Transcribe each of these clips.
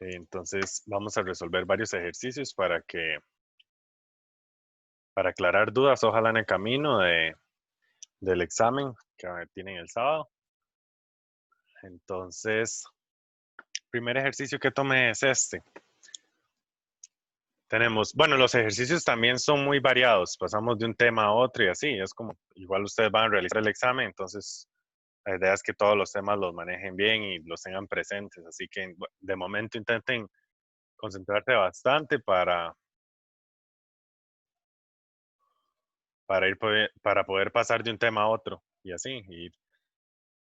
Entonces vamos a resolver varios ejercicios para aclarar dudas, ojalá en el camino del examen que tienen el sábado. Entonces, primer ejercicio que tomé es este. Tenemos, bueno, los ejercicios también son muy variados, pasamos de un tema a otro y así, es como, igual ustedes van a realizar el examen, entonces la idea es que todos los temas los manejen bien y los tengan presentes, así que de momento intenten concentrarse bastante para poder pasar de un tema a otro y así, ir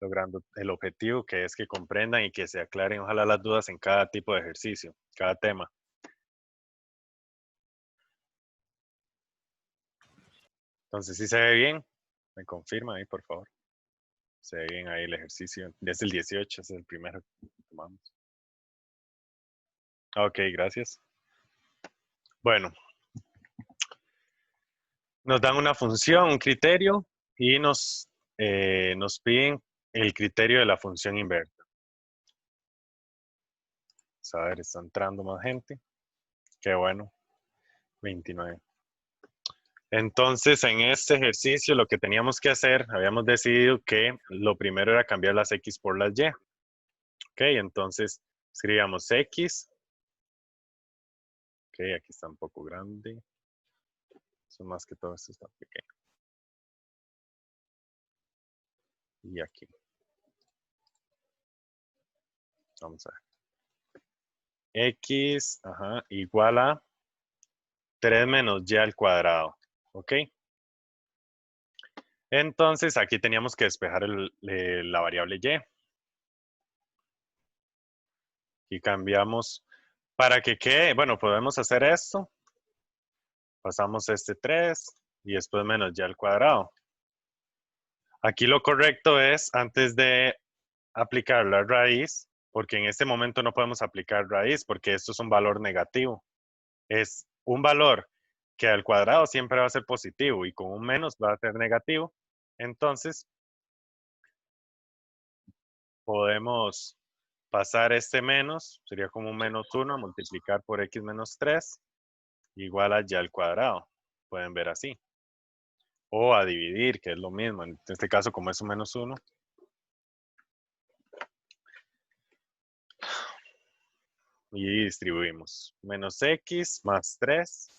logrando el objetivo que es que comprendan y que se aclaren ojalá las dudas en cada tipo de ejercicio, cada tema. Entonces, si se ve bien, me confirma ahí, por favor. Se ve bien ahí el ejercicio. Es el 18, es el primero que tomamos. Ok, gracias. Bueno, nos dan una función, un criterio y nos piden el criterio de la función inversa. A ver, está entrando más gente. Qué bueno. 29. Entonces, en este ejercicio lo que teníamos que hacer, habíamos decidido que lo primero era cambiar las X por las Y. Ok, entonces escribíamos X. Ok, aquí está un poco grande. Eso más que todo esto está pequeño. Y aquí. Vamos a ver. X, ajá, igual a 3 menos Y al cuadrado. Ok. Entonces, aquí teníamos que despejar la variable Y. Y cambiamos para que quede, bueno, podemos hacer esto. Pasamos este 3 y después menos Y al cuadrado. Aquí lo correcto es, antes de aplicar la raíz, porque en este momento no podemos aplicar raíz, porque esto es un valor negativo. Es un valor que al cuadrado siempre va a ser positivo y con un menos va a ser negativo. Entonces, podemos pasar este menos, sería como un menos 1, a multiplicar por x menos 3, igual a y al cuadrado. Pueden ver así. O a dividir, que es lo mismo. En este caso, como es un menos 1. Y distribuimos. Menos x más 3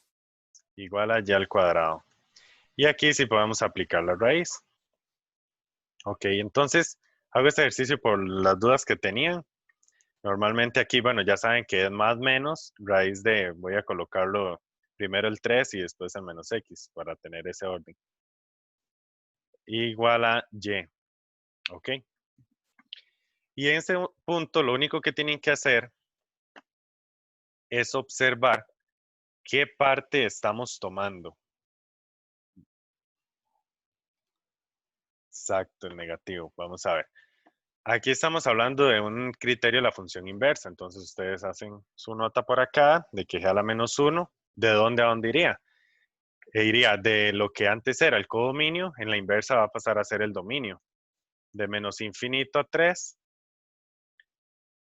igual a y al cuadrado. Y aquí sí podemos aplicar la raíz. Ok, entonces hago este ejercicio por las dudas que tenían. Normalmente aquí, bueno, ya saben que es más menos, raíz de, voy a colocarlo primero el 3 y después el menos x para tener ese orden. Igual a y, ok. Y en ese punto lo único que tienen que hacer es observar qué parte estamos tomando. Exacto, el negativo. Vamos a ver. Aquí estamos hablando de un criterio de la función inversa. Entonces ustedes hacen su nota por acá de que es a la menos 1. ¿De dónde a dónde iría? Iría de lo que antes era el codominio, en la inversa va a pasar a ser el dominio. De menos infinito a 3.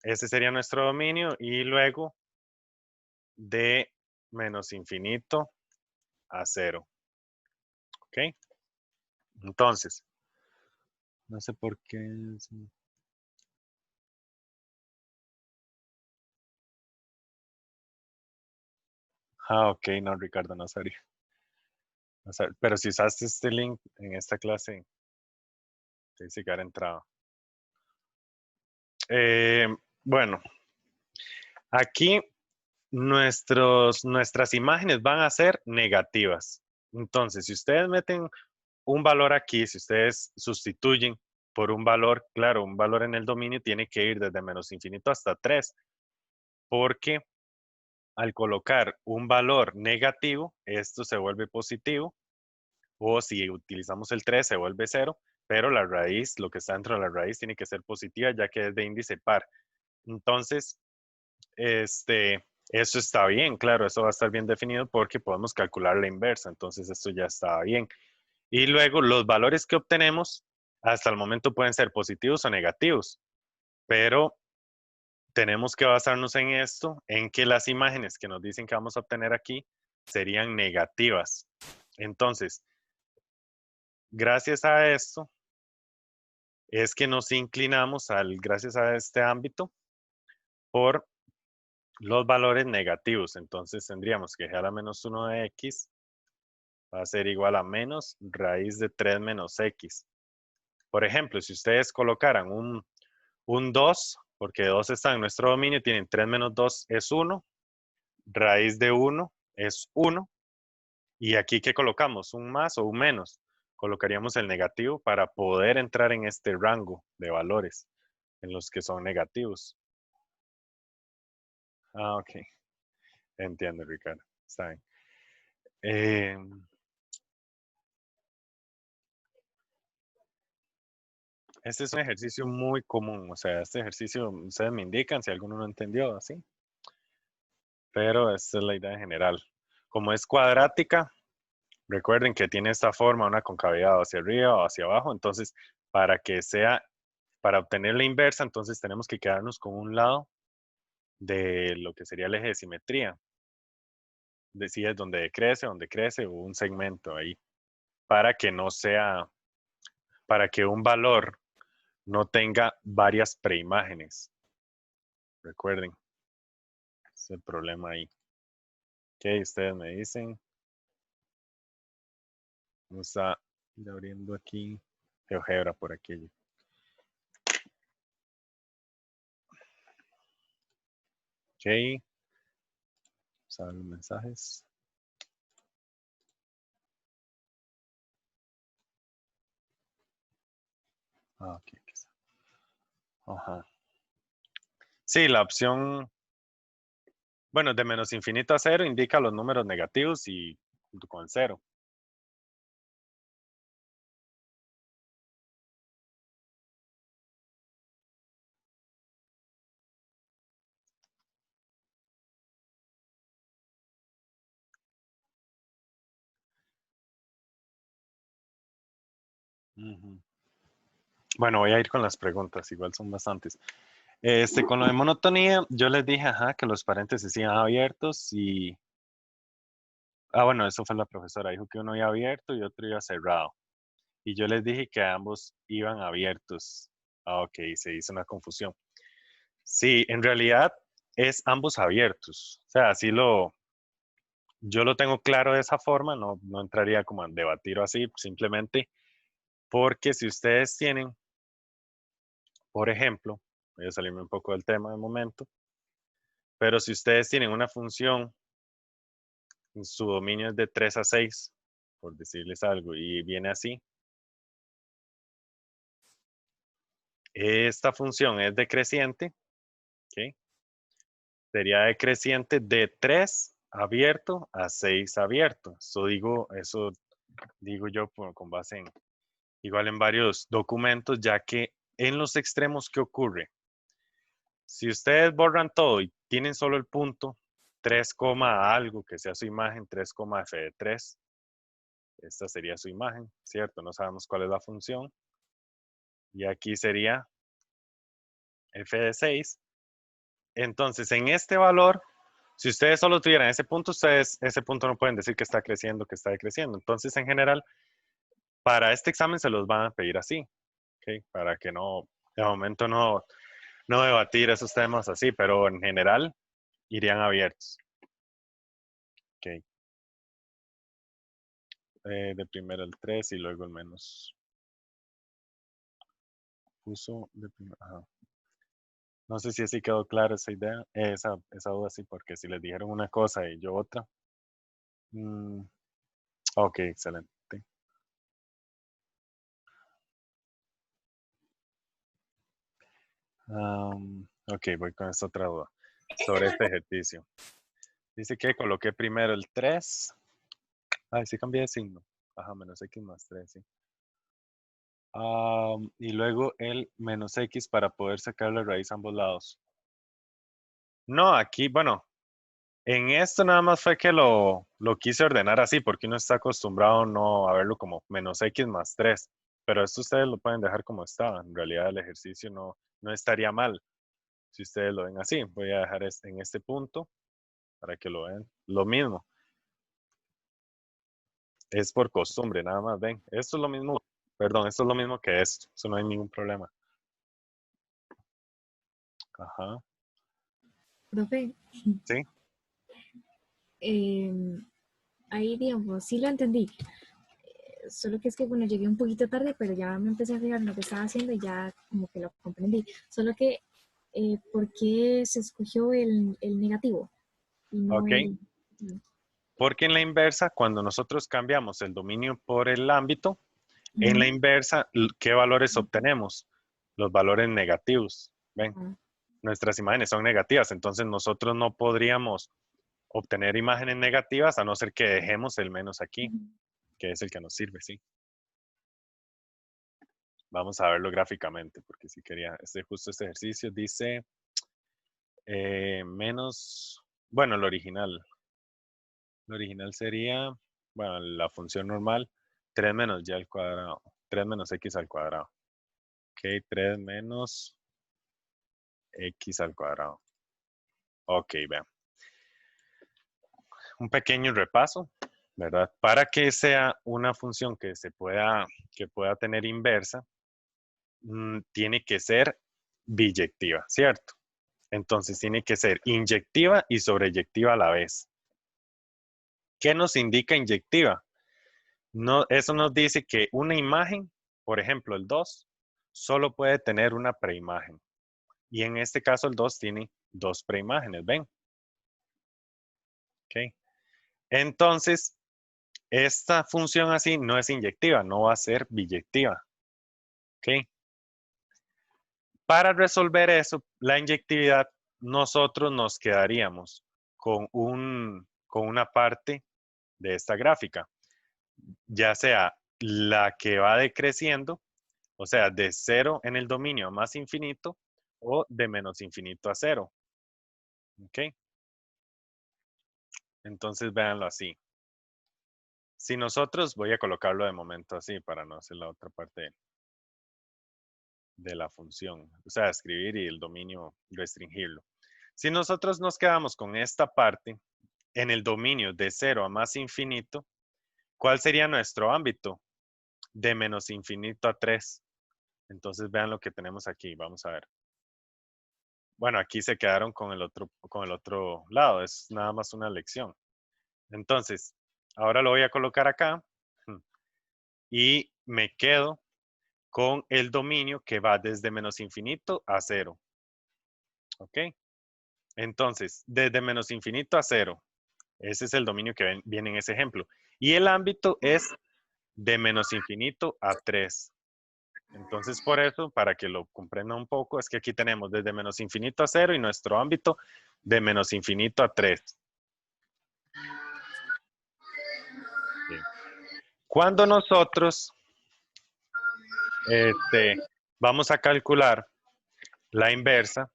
Ese sería nuestro dominio. Y luego de menos infinito a 0. ¿Ok? Entonces, no sé por qué. Ah, ok, no, Ricardo, no sabría. Pero si usaste este link en esta clase, te dice que haber entrado. Eh, bueno, aquí nuestras imágenes van a ser negativas. Entonces, si ustedes meten un valor aquí, si ustedes sustituyen por un valor, claro, un valor en el dominio tiene que ir desde menos infinito hasta 3, porque al colocar un valor negativo, esto se vuelve positivo, o si utilizamos el 3 se vuelve 0, pero la raíz, lo que está dentro de la raíz tiene que ser positiva ya que es de índice par. Entonces, eso está bien, claro, eso va a estar bien definido porque podemos calcular la inversa, entonces esto ya está bien. Y luego los valores que obtenemos hasta el momento pueden ser positivos o negativos, pero tenemos que basarnos en esto, en que las imágenes que nos dicen que vamos a obtener aquí serían negativas. Entonces, gracias a esto, es que nos inclinamos gracias a este ámbito por los valores negativos. Entonces tendríamos que g a la menos 1 de x va a ser igual a menos raíz de 3 menos x. Por ejemplo, si ustedes colocaran un 2, porque 2 está en nuestro dominio, tienen 3 menos 2 es 1, raíz de 1 es 1, y aquí ¿qué colocamos? ¿Un más o un menos? Colocaríamos el negativo para poder entrar en este rango de valores en los que son negativos. Ah, ok. Entiendo, Ricardo. Está bien. Eh, este es un ejercicio muy común. O sea, este ejercicio ustedes me indican si alguno no entendió así. Pero esta es la idea en general. Como es cuadrática, recuerden que tiene esta forma, una concavidad hacia arriba o hacia abajo. Entonces, para obtener la inversa, entonces tenemos que quedarnos con un lado de lo que sería el eje de simetría. Decía donde crece, o un segmento ahí, para que no sea, para que un valor no tenga varias preimágenes. Recuerden, ese es el problema ahí. Ok, ustedes me dicen. Vamos a ir abriendo aquí GeoGebra por aquí. Ok, vamos a ver los mensajes. Ah, ok, aquí está. Ajá. Sí, la opción, bueno, de menos infinito a cero indica los números negativos y junto con el cero. Ujú. Bueno, voy a ir con las preguntas, igual son bastantes. Con lo de monotonía, yo les dije, ajá, que los paréntesis iban abiertos y... Ah, bueno, eso fue la profesora, dijo que uno iba abierto y otro iba cerrado. Y yo les dije que ambos iban abiertos. Ah, ok, se hizo una confusión. Sí, en realidad es ambos abiertos. O sea, yo lo tengo claro de esa forma, no entraría como a debatir o así, simplemente porque si ustedes tienen, por ejemplo, voy a salirme un poco del tema de momento, pero si ustedes tienen una función, su dominio es de 3 a 6, por decirles algo, y viene así, esta función es decreciente, ¿ok? Sería decreciente de 3 abierto a 6 abierto. Eso digo yo con base en, igual en varios documentos, ya que en los extremos, ¿qué ocurre? Si ustedes borran todo y tienen solo el punto 3, algo que sea su imagen, 3, f de 3, esta sería su imagen, ¿cierto? No sabemos cuál es la función. Y aquí sería f de 6. Entonces, en este valor, si ustedes solo tuvieran ese punto, ustedes ese punto no pueden decir que está creciendo, que está decreciendo. Entonces, en general, para este examen se los van a pedir así, ¿ok? Para que no, de momento no debatir esos temas así, pero en general irían abiertos. ¿Ok? De primero el 3 y luego el menos. Puso de primero. Ajá. No sé si así quedó clara esa idea, esa duda sí, porque si les dijeron una cosa y yo otra. Mm, ok, excelente. Ok, voy con esta otra duda sobre este ejercicio. Dice que coloqué primero el 3. Ay, sí cambié de signo. Ajá, menos x más 3, sí. Y luego el menos x para poder sacar la raíz a ambos lados. No, aquí, bueno, en esto nada más fue que lo quise ordenar así, porque uno está acostumbrado no a verlo como menos x más 3. Pero esto ustedes lo pueden dejar como estaba. En realidad el ejercicio no estaría mal. Si ustedes lo ven así, voy a dejar en este punto para que lo vean. Lo mismo. Es por costumbre, nada más, ven. Esto es lo mismo, perdón, esto es lo mismo que esto. Eso no hay ningún problema. Ajá, Profe, sí. em, ahí digamos, sí lo entendí. Solo que es que, bueno, llegué un poquito tarde, pero ya me empecé a fijar en lo que estaba haciendo y ya como que lo comprendí. Solo que, ¿por qué se escogió el negativo y no Ok. el... Porque en la inversa, cuando nosotros cambiamos el dominio por el ámbito, en la Ujú. inversa, ¿qué valores obtenemos? Los valores negativos. ¿Ven? Ah, Nuestras imágenes son negativas, entonces nosotros no podríamos obtener imágenes negativas a no ser que dejemos el menos aquí, ujú. que es el que nos sirve, ¿sí? Vamos a verlo gráficamente, porque si quería, justo este ejercicio dice menos, bueno, el original sería, bueno, la función normal, 3 menos y al cuadrado, 3 menos x al cuadrado. Ok, 3 menos x al cuadrado. Ok, vean. Un pequeño repaso, ¿verdad? Para que sea una función que pueda tener inversa, tiene que ser biyectiva, ¿cierto? Entonces tiene que ser inyectiva y sobreyectiva a la vez. ¿Qué nos indica inyectiva? No, eso nos dice que una imagen, por ejemplo, el 2, solo puede tener una preimagen. Y en este caso el 2 tiene dos preimágenes, ¿ven? ¿Ok? Entonces, esta función así no es inyectiva, no va a ser biyectiva. ¿Ok? Para resolver eso, la inyectividad, nosotros nos quedaríamos con una parte de esta gráfica, ya sea la que va decreciendo, o sea, de cero en el dominio a más infinito, o de menos infinito a cero. ¿Ok? Entonces, véanlo así. Si nosotros, voy a colocarlo de momento así para no hacer la otra parte de la función, o sea, escribir y el dominio restringirlo. Si nosotros nos quedamos con esta parte en el dominio de cero a más infinito, ¿cuál sería nuestro ámbito? De menos infinito a 3. Entonces vean lo que tenemos aquí, vamos a ver. Bueno, aquí se quedaron con el otro lado, es nada más una lección. Entonces, ahora lo voy a colocar acá y me quedo con el dominio que va desde menos infinito a 0. ¿Ok? Entonces, desde menos infinito a 0, ese es el dominio que viene en ese ejemplo. Y el ámbito es de menos infinito a 3. Entonces, por eso, para que lo comprenda un poco, es que aquí tenemos desde menos infinito a 0 y nuestro ámbito de menos infinito a 3. Sí. Cuando nosotros vamos a calcular la inversa,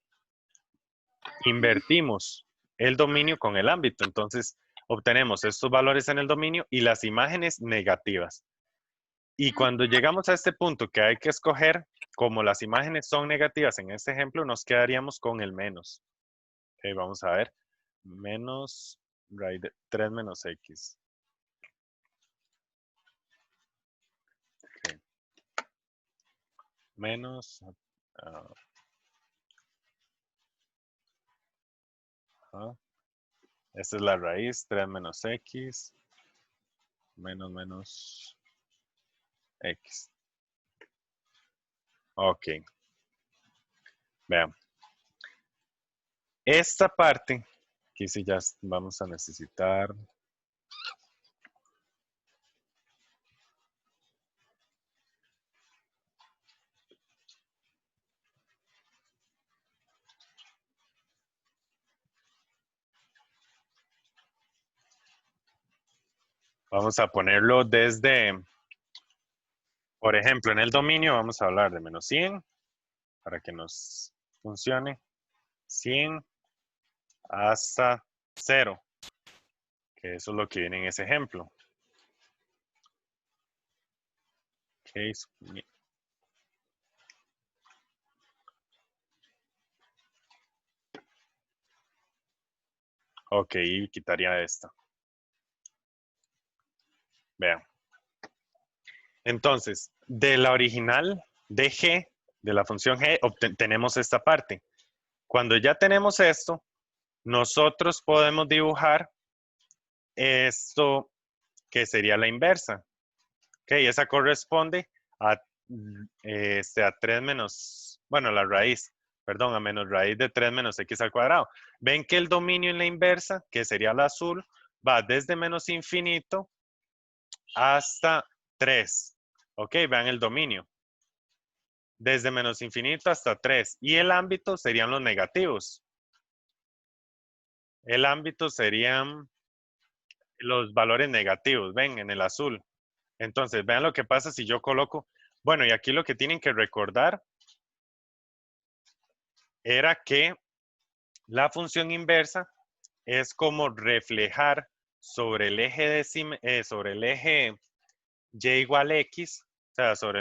invertimos el dominio con el ámbito. Entonces, obtenemos estos valores en el dominio y las imágenes negativas. Y cuando llegamos a este punto que hay que escoger, como las imágenes son negativas en este ejemplo, nos quedaríamos con el menos. Ok, vamos a ver. Menos 3 menos x. Okay. Menos. Uh, esta es la raíz. 3 menos x. Menos x. Ok. Vean. Esta parte, aquí sí ya vamos a necesitar. Vamos a ponerlo desde, por ejemplo, en el dominio vamos a hablar de menos 100 para que nos funcione. 100 hasta 0, que eso es lo que viene en ese ejemplo. Okay. Ok, quitaría esta. Vean. Entonces, de la original de g, de la función g, tenemos esta parte. Cuando ya tenemos esto, nosotros podemos dibujar esto que sería la inversa. Ok, esa corresponde a, a 3 menos, bueno, la raíz, perdón, a menos raíz de 3 menos x al cuadrado. Ven que el dominio en la inversa, que sería el azul, va desde menos infinito hasta 3. Ok, vean el dominio. Desde menos infinito hasta 3. Y el ámbito serían los negativos. El ámbito serían los valores negativos, ven, en el azul. Entonces, vean lo que pasa si yo coloco, bueno, y aquí lo que tienen que recordar era que la función inversa es como reflejar sobre el eje, sobre el eje y igual x, o sea, sobre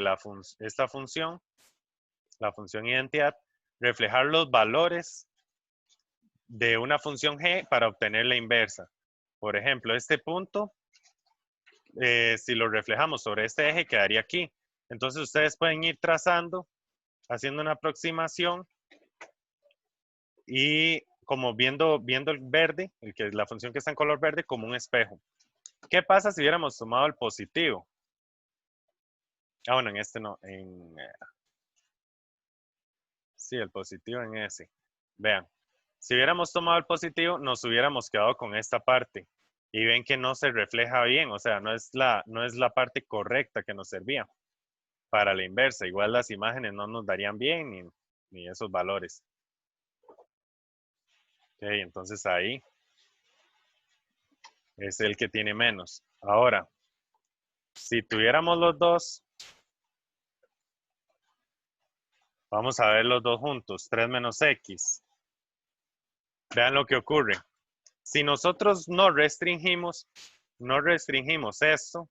esta función, la función identidad, reflejar los valores de una función g para obtener la inversa. Por ejemplo, este punto, si lo reflejamos sobre este eje, quedaría aquí. Entonces, ustedes pueden ir trazando, haciendo una aproximación y como viendo el verde, la función que está en color verde, como un espejo. ¿Qué pasa si hubiéramos tomado el positivo? Ah, bueno, en este no. Sí, el positivo en ese. Vean, si hubiéramos tomado el positivo, nos hubiéramos quedado con esta parte. Y ven que no se refleja bien, o sea, no es la parte correcta que nos servía para la inversa. Igual las imágenes no nos darían bien ni esos valores. Ok, entonces ahí es el que tiene menos. Ahora, si tuviéramos los dos, vamos a ver los dos juntos, 3 menos x. Vean lo que ocurre. Si nosotros no restringimos esto,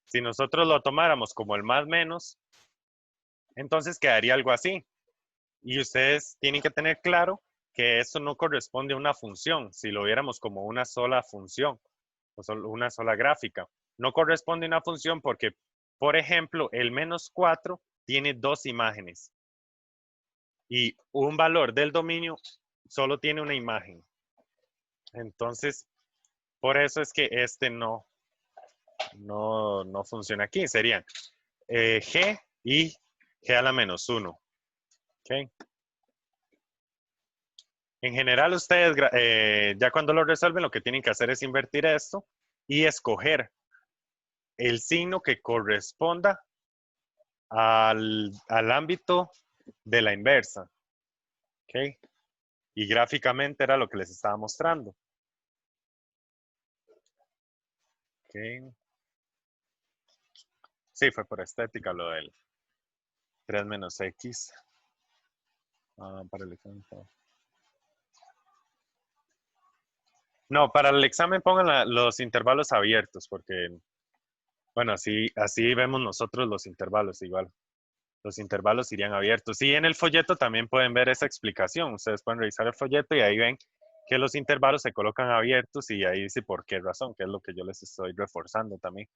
si nosotros lo tomáramos como el más menos, entonces quedaría algo así. Y ustedes tienen que tener claro que esto no corresponde a una función, si lo viéramos como una sola función, o una sola gráfica. No corresponde a una función porque, por ejemplo, el menos 4 tiene dos imágenes. Y un valor del dominio solo tiene una imagen. Entonces, por eso es que este no funciona aquí. Serían G y G a la menos 1. ¿Okay? En general, ustedes ya cuando lo resuelven, lo que tienen que hacer es invertir esto y escoger el signo que corresponda al ámbito de la inversa. ¿Okay? Y gráficamente era lo que les estaba mostrando. ¿Okay? Sí, fue por estética lo del 3 menos x. Para el examen. No, para el examen pongan los intervalos abiertos, porque, bueno, así vemos nosotros los intervalos igual. Los intervalos irían abiertos. Y en el folleto también pueden ver esa explicación. Ustedes pueden revisar el folleto y ahí ven que los intervalos se colocan abiertos y ahí dice por qué razón, que es lo que yo les estoy reforzando también.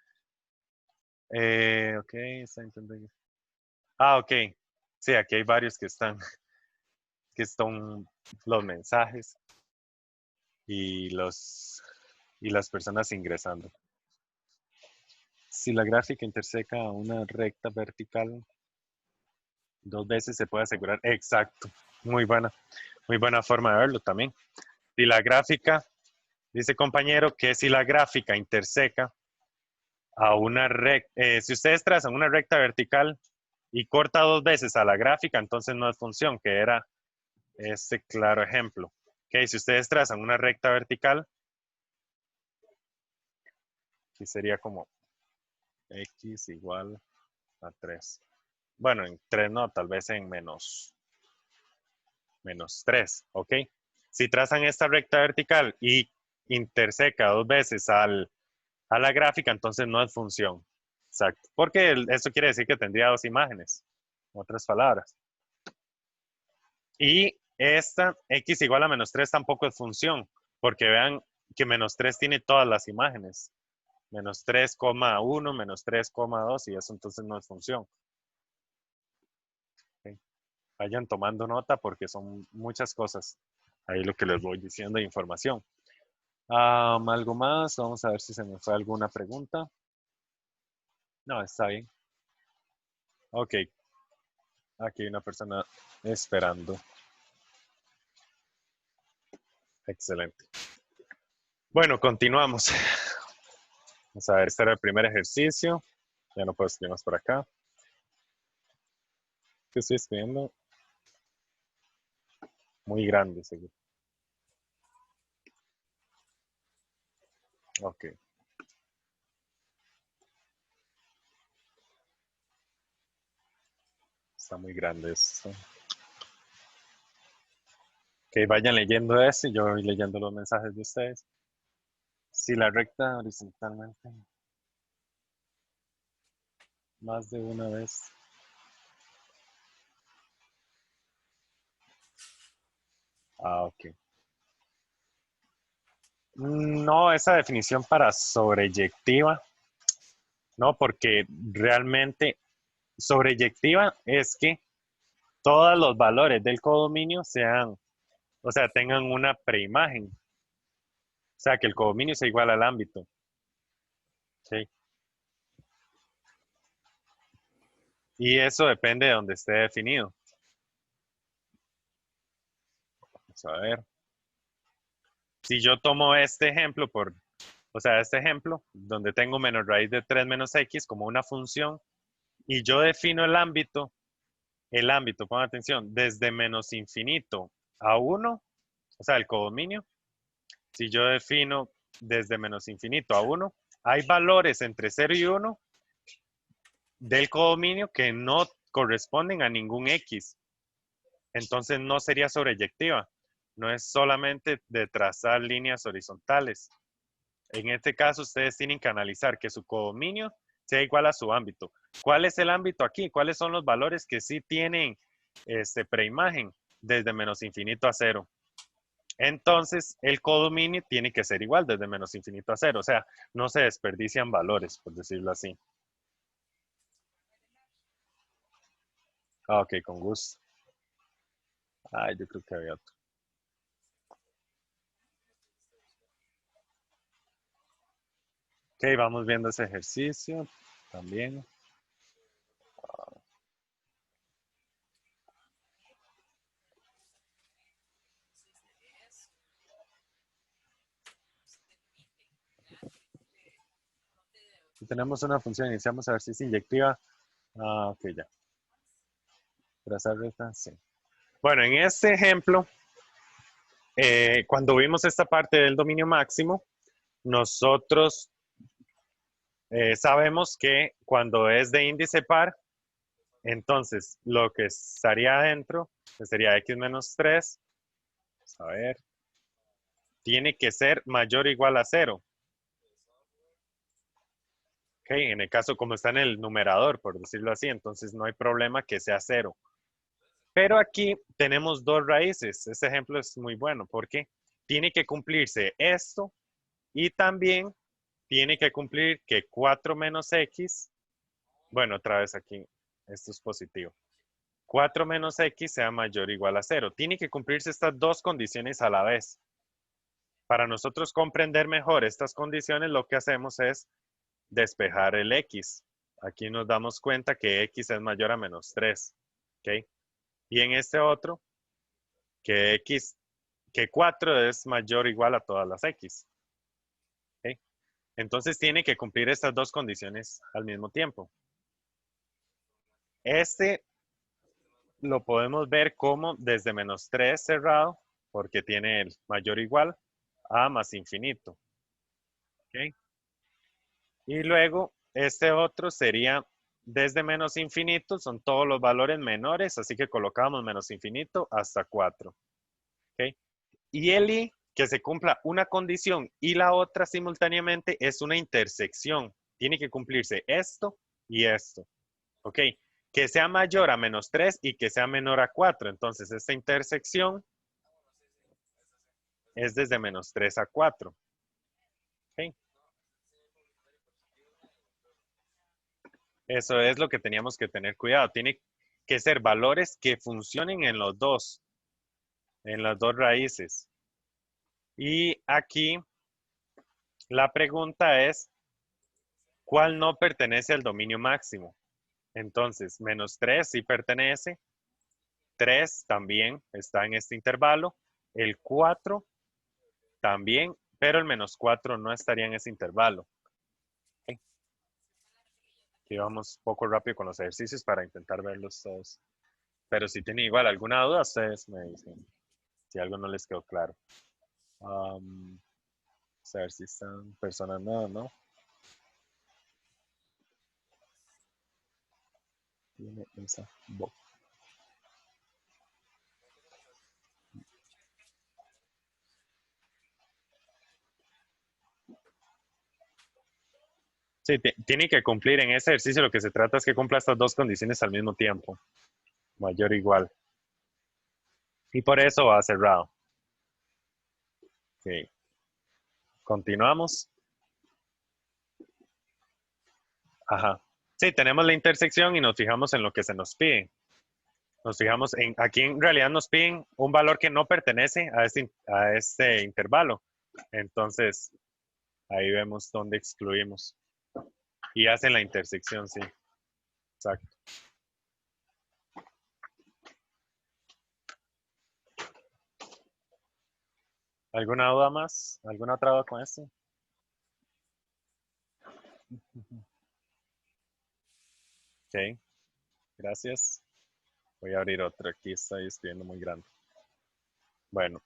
Ok, está intentando. Ok. Sí, aquí hay varios que están los mensajes y las personas ingresando. Si la gráfica interseca a una recta vertical, 2 veces se puede asegurar. Exacto. Muy buena forma de verlo también. Si la gráfica, dice compañero, que si la gráfica interseca a una recta, si ustedes trazan una recta vertical y corta 2 veces a la gráfica, entonces no es función, que era este claro ejemplo. Ok, si ustedes trazan una recta vertical, aquí sería como x igual a 3. Bueno, en 3 no, tal vez en menos 3, ¿ok? Si trazan esta recta vertical y interseca 2 veces a la gráfica, entonces no es función. Exacto. Porque eso quiere decir que tendría 2 imágenes, en otras palabras. Y esta x igual a menos 3 tampoco es función, porque vean que menos 3 tiene todas las imágenes. Menos 3,1, menos 3,2 y eso entonces no es función. ¿Ok? Vayan tomando nota porque son muchas cosas. Ahí lo que les voy diciendo de información. ¿Algo más? Vamos a ver si se me fue alguna pregunta. No, está bien. Ok. Aquí hay una persona esperando. Excelente. Bueno, continuamos. Vamos a ver, este era el primer ejercicio. Ya no puedo escribir más por acá. ¿Qué estoy escribiendo? Muy grande, seguro. Ok. Está muy grande esto. Ok, vayan leyendo eso y yo voy leyendo los mensajes de ustedes. Si la recta horizontalmente más de una vez. Ok. No, esa definición para sobreyectiva, no, porque realmente sobreyectiva es que todos los valores del codominio sean, o sea, tengan una preimagen. O sea, que el codominio sea igual al ámbito. ¿Sí? Y eso depende de donde esté definido. Vamos a ver. Si yo tomo este ejemplo o sea, este ejemplo, donde tengo menos raíz de 3 menos x como una función, y yo defino el ámbito, pongan atención, desde menos infinito a 1, o sea, el codominio, si yo defino desde menos infinito a 1, hay valores entre 0 y 1 del codominio que no corresponden a ningún x. Entonces no sería sobreyectiva. No es solamente de trazar líneas horizontales. En este caso, ustedes tienen que analizar que su codominio sea igual a su ámbito. ¿Cuál es el ámbito aquí? ¿Cuáles son los valores que sí tienen preimagen? Desde menos infinito a 0. Entonces, el codominio tiene que ser igual desde menos infinito a 0. O sea, no se desperdician valores, por decirlo así. Ok, con gusto. Yo creo que había otro. Ok, vamos viendo ese ejercicio también. Si tenemos una función, iniciamos a ver si es inyectiva. Ok, ya. Trazar recta, sí. Bueno, en este ejemplo, cuando vimos esta parte del dominio máximo, nosotros sabemos que cuando es de índice par, entonces lo que estaría adentro, que sería x menos 3, vamos a ver, tiene que ser mayor o igual a 0. Okay, en el caso como está en el numerador, por decirlo así, entonces no hay problema que sea 0. Pero aquí tenemos dos raíces. Este ejemplo es muy bueno porque tiene que cumplirse esto y también tiene que cumplir que 4 menos x, bueno, otra vez aquí, esto es positivo. 4 menos x sea mayor o igual a 0. Tiene que cumplirse estas dos condiciones a la vez. Para nosotros comprender mejor estas condiciones, lo que hacemos es despejar el x. Aquí nos damos cuenta que x es mayor a menos 3. ¿Okay? Y en este otro, que 4 es mayor o igual a todas las x. ¿Okay? Entonces tiene que cumplir estas dos condiciones al mismo tiempo. Este lo podemos ver como desde menos 3 cerrado, porque tiene el mayor o igual a más infinito. ¿Okay? Y luego este otro sería desde menos infinito, son todos los valores menores, así que colocamos menos infinito hasta 4. ¿Okay? Y el i, que se cumpla una condición y la otra simultáneamente, es una intersección. Tiene que cumplirse esto y esto. ¿Ok? Que sea mayor a menos 3 y que sea menor a 4. Entonces, esta intersección es desde menos 3 a 4. ¿Ok? Eso es lo que teníamos que tener cuidado. Tiene que ser valores que funcionen en las dos raíces. Y aquí la pregunta es, ¿cuál no pertenece al dominio máximo? Entonces, menos 3 sí pertenece, 3 también está en este intervalo, el 4 también, pero el menos 4 no estaría en ese intervalo. Ok. Aquí vamos un poco rápido con los ejercicios para intentar verlos todos. Pero si tienen igual alguna duda, ustedes me dicen si algo no les quedó claro. A ver si están personas nuevas, ¿no? Tiene esa boca. Sí, tiene que cumplir en ese ejercicio. Lo que se trata es que cumpla estas dos condiciones al mismo tiempo, mayor o igual. Y por eso va cerrado. Ok. Continuamos. Ajá. Sí, tenemos la intersección y nos fijamos en lo que se nos pide. Nos fijamos en, aquí en realidad nos piden un valor que no pertenece a este intervalo. Entonces, ahí vemos dónde excluimos. Y hacen la intersección, sí. Exacto. ¿Alguna duda más? ¿Alguna otra duda con esto? Ok, gracias. Voy a abrir otro. Aquí estoy escribiendo muy grande. Bueno.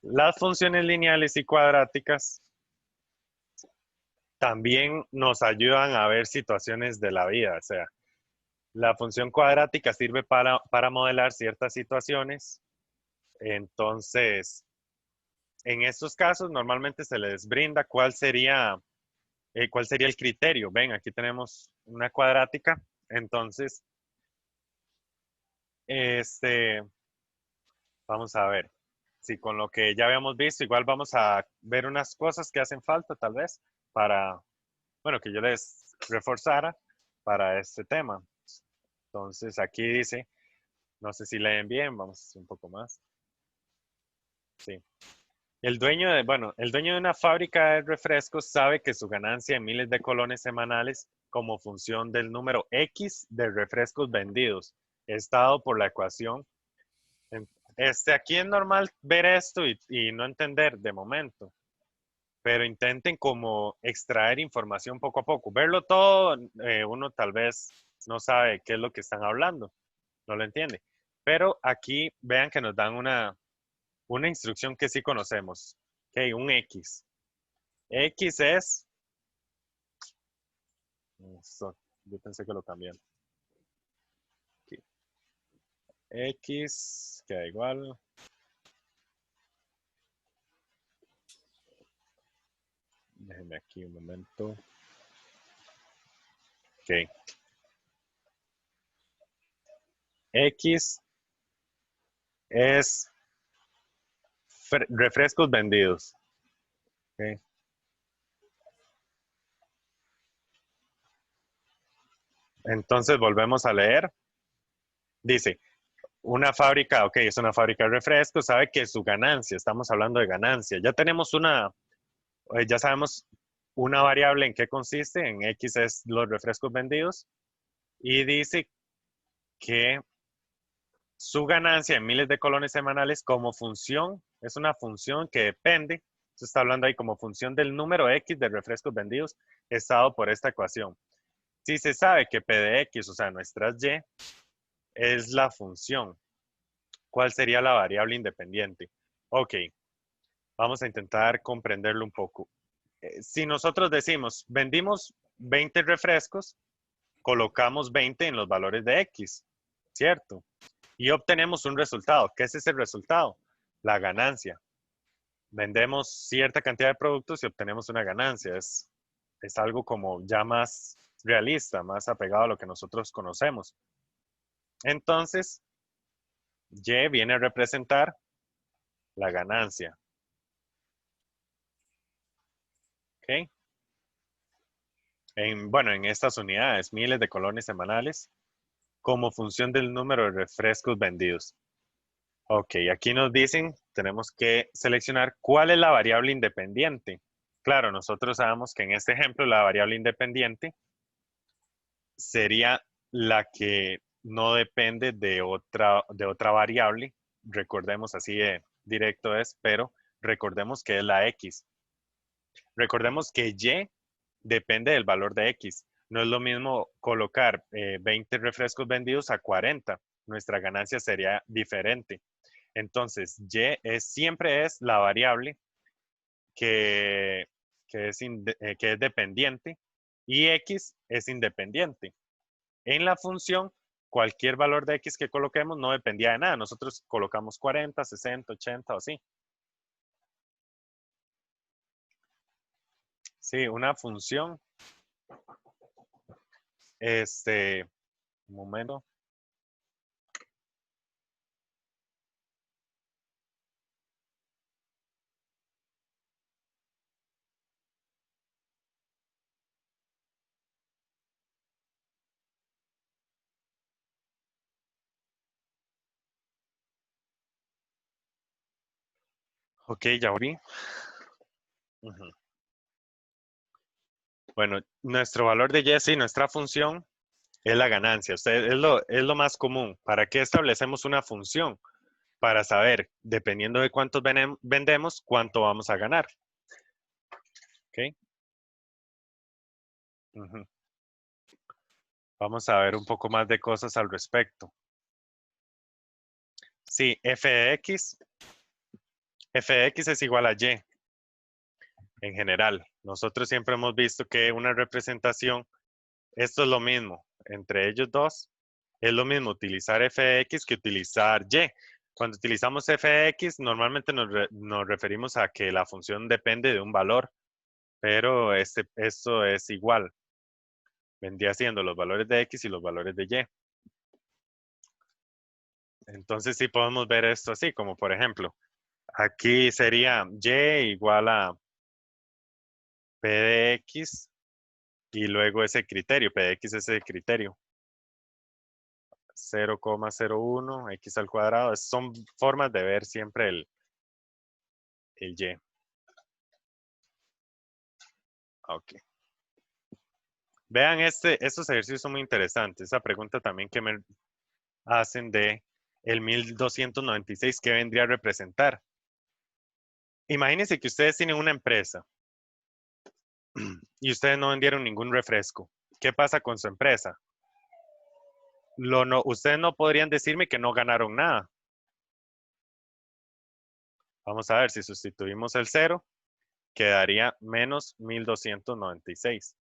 Las funciones lineales y cuadráticas también nos ayudan a ver situaciones de la vida. O sea, la función cuadrática sirve para modelar ciertas situaciones. Entonces, en estos casos normalmente se les brinda cuál sería el criterio. Ven, aquí tenemos una cuadrática. Entonces, este, vamos a ver. Si con lo que ya habíamos visto, igual vamos a ver unas cosas que hacen falta tal vez para, bueno, que yo les reforzara para este tema. Entonces, aquí dice, no sé si leen bien, vamos a hacer un poco más. Sí. El dueño de una fábrica de refrescos sabe que su ganancia en miles de colones semanales como función del número X de refrescos vendidos es dado por la ecuación. Aquí es normal ver esto y no entender de momento, pero intenten como extraer información poco a poco. Verlo todo, uno tal vez no sabe qué es lo que están hablando, no lo entiende. Pero aquí vean que nos dan una instrucción que sí conocemos. Ok, un X. X es... yo pensé que lo cambié. Aquí. X queda igual. Déjenme aquí un momento. Ok. X es refrescos vendidos. Okay. Entonces volvemos a leer. Dice, una fábrica, ok, es una fábrica de refrescos, sabe que su ganancia, estamos hablando de ganancia. Ya tenemos ya sabemos una variable en qué consiste, en X es los refrescos vendidos, y dice que su ganancia en miles de colones semanales como función, es una función que depende, se está hablando ahí como función del número X de refrescos vendidos, es dado por esta ecuación. Si se sabe que P de X, o sea, nuestras Y, es la función, ¿cuál sería la variable independiente? Ok, vamos a intentar comprenderlo un poco. Si nosotros decimos, vendimos 20 refrescos, colocamos 20 en los valores de X, ¿cierto? Y obtenemos un resultado. ¿Qué es ese resultado? La ganancia. Vendemos cierta cantidad de productos y obtenemos una ganancia. Es algo como ya más realista, más apegado a lo que nosotros conocemos. Entonces, Y viene a representar la ganancia. ¿Ok? Bueno, en estas unidades, miles de colones semanales, como función del número de refrescos vendidos. Ok, aquí nos dicen, tenemos que seleccionar cuál es la variable independiente. Claro, nosotros sabemos que en este ejemplo la variable independiente sería la que no depende de otra variable. Recordemos, así de directo es, pero recordemos que es la X. Recordemos que Y depende del valor de X. No es lo mismo colocar 20 refrescos vendidos a 40. Nuestra ganancia sería diferente. Entonces, siempre es la variable que, que es dependiente y X es independiente. En la función, cualquier valor de X que coloquemos no dependía de nada. Nosotros colocamos 40, 60, 80 o así. Sí, una función. Un momento. Ok, ya abrí. Ujú. Bueno, nuestro valor de Y, sí, nuestra función es la ganancia. Es lo más común. ¿Para qué establecemos una función? Para saber, dependiendo de cuántos vendemos, cuánto vamos a ganar. ¿Ok? Ujú. Vamos a ver un poco más de cosas al respecto. Sí, f de x es igual a y en general. Nosotros siempre hemos visto que una representación, esto es lo mismo, entre ellos dos, es lo mismo utilizar f de x que utilizar y. Cuando utilizamos f de x, normalmente nos referimos a que la función depende de un valor, pero esto es igual. Vendría siendo los valores de x y los valores de y. Entonces sí podemos ver esto así, como por ejemplo, aquí sería y igual a p de x y luego ese criterio, p de x es ese criterio. 0,01 x al cuadrado. Son formas de ver siempre el y. Ok. Vean estos ejercicios son muy interesantes. Esa pregunta también que me hacen de el 1296, ¿qué vendría a representar? Imagínense que ustedes tienen una empresa y ustedes no vendieron ningún refresco. ¿Qué pasa con su empresa? Ustedes no podrían decirme que no ganaron nada. Vamos a ver, si sustituimos el 0, quedaría menos 1296.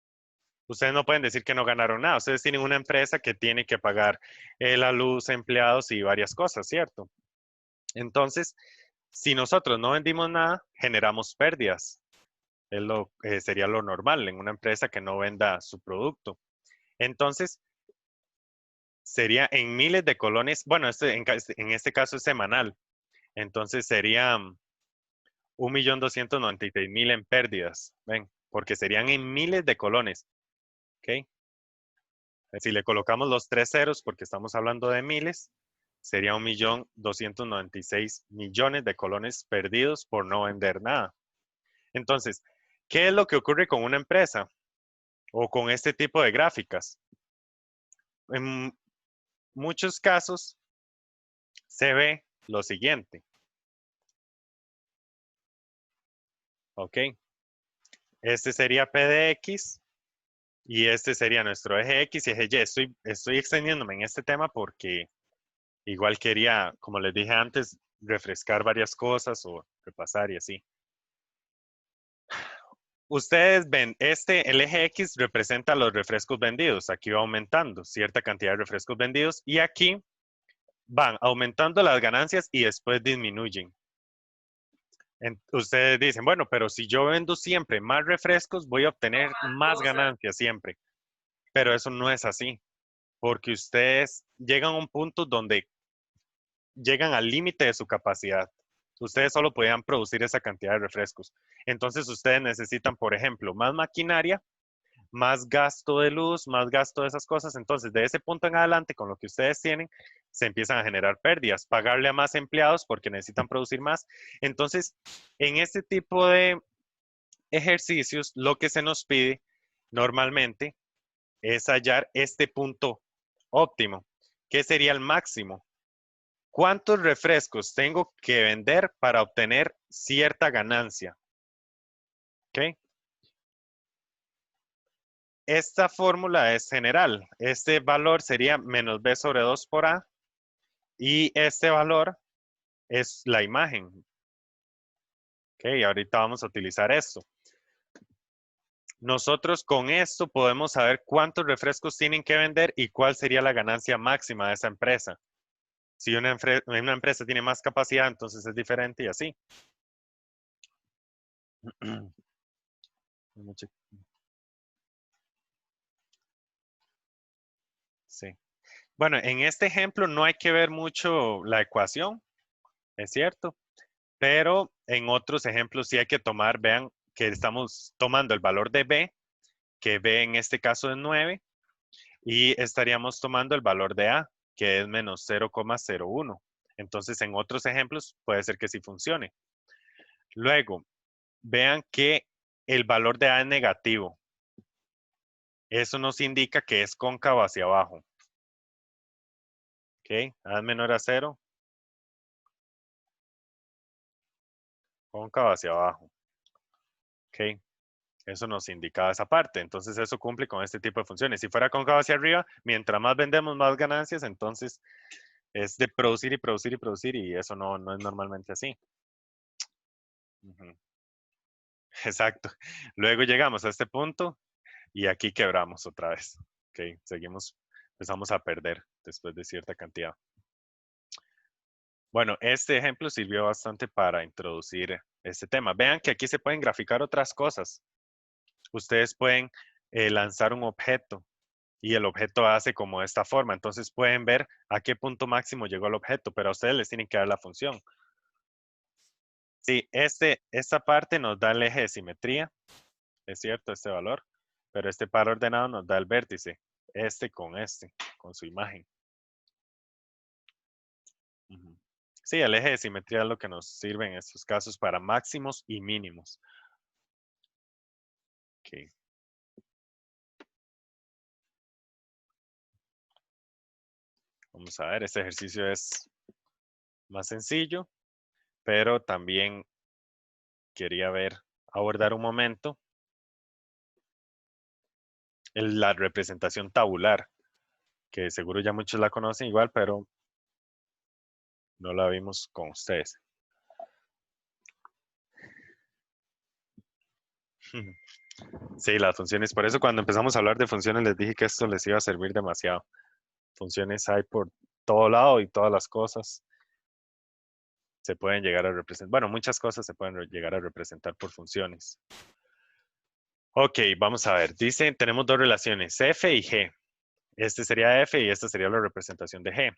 Ustedes no pueden decir que no ganaron nada. Ustedes tienen una empresa que tiene que pagar la luz, empleados y varias cosas, ¿cierto? Entonces, si nosotros no vendimos nada, generamos pérdidas. Sería lo normal en una empresa que no venda su producto. Entonces, sería en miles de colones. Bueno, en este caso es semanal. Entonces, sería 1.296.000 en pérdidas. ¿Ven? Porque serían en miles de colones. ¿Ok? Si le colocamos los tres ceros, porque estamos hablando de miles, sería 1.296.000.000 de colones perdidos por no vender nada. Entonces, ¿qué es lo que ocurre con una empresa o con este tipo de gráficas? En muchos casos se ve lo siguiente. ¿Ok? Este sería P de X y este sería nuestro eje X y eje Y. Estoy extendiéndome en este tema porque igual quería, como les dije antes, refrescar varias cosas o repasar y así. Ustedes ven, el eje X representa los refrescos vendidos. Aquí va aumentando cierta cantidad de refrescos vendidos y aquí van aumentando las ganancias y después disminuyen. Ustedes dicen, bueno, pero si yo vendo siempre más refrescos, voy a obtener más ganancias siempre. Pero eso no es así. porque ustedes llegan a un punto donde llegan al límite de su capacidad. Ustedes solo podían producir esa cantidad de refrescos. Entonces ustedes necesitan, por ejemplo, más maquinaria, más gasto de luz, más gasto de esas cosas. Entonces, de ese punto en adelante, con lo que ustedes tienen, se empiezan a generar pérdidas. Pagarle a más empleados porque necesitan producir más. Entonces, en este tipo de ejercicios, lo que se nos pide normalmente es hallar este punto óptimo. ¿Qué sería el máximo? ¿Cuántos refrescos tengo que vender para obtener cierta ganancia? ¿Ok? Esta fórmula es general. Este valor sería menos B sobre 2 por A y este valor es la imagen. ¿Ok? Ahorita vamos a utilizar esto. Nosotros con esto podemos saber cuántos refrescos tienen que vender y cuál sería la ganancia máxima de esa empresa. Si una empresa tiene más capacidad, entonces es diferente y así. Sí. Bueno, en este ejemplo no hay que ver mucho la ecuación, es cierto, pero en otros ejemplos sí hay que tomar, vean que estamos tomando el valor de B, que B en este caso es 9, y estaríamos tomando el valor de A, que es menos 0,01. Entonces, en otros ejemplos puede ser que sí funcione. Luego, vean que el valor de A es negativo. Eso nos indica que es cóncavo hacia abajo. ¿Ok? A es menor a 0, cóncavo hacia abajo. ¿Ok? Eso nos indicaba esa parte. Entonces, eso cumple con este tipo de funciones. Si fuera cóncavo hacia arriba, mientras más vendemos, más ganancias. Entonces, es de producir y producir y producir. Y eso no es normalmente así. Ujú. Exacto. Luego llegamos a este punto y aquí quebramos otra vez. Ok, seguimos, empezamos a perder después de cierta cantidad. Bueno, este ejemplo sirvió bastante para introducir este tema. Vean que aquí se pueden graficar otras cosas. Ustedes pueden lanzar un objeto y el objeto hace como esta forma. Entonces pueden ver a qué punto máximo llegó el objeto, pero a ustedes les tienen que dar la función. Sí, esta parte nos da el eje de simetría, es cierto, este valor, pero este par ordenado nos da el vértice, con su imagen. Ujú. Sí, el eje de simetría es lo que nos sirve en estos casos para máximos y mínimos. Okay. Vamos a ver, este ejercicio es más sencillo, pero también quería abordar un momento la representación tabular, que seguro ya muchos la conocen igual, pero no la vimos con ustedes. Sí, las funciones. Por eso cuando empezamos a hablar de funciones les dije que esto les iba a servir demasiado. Funciones hay por todo lado y todas las cosas se pueden llegar a representar. Bueno, muchas cosas se pueden llegar a representar por funciones. Ok, vamos a ver. Dicen, tenemos dos relaciones, F y G. Este sería F y esta sería la representación de G.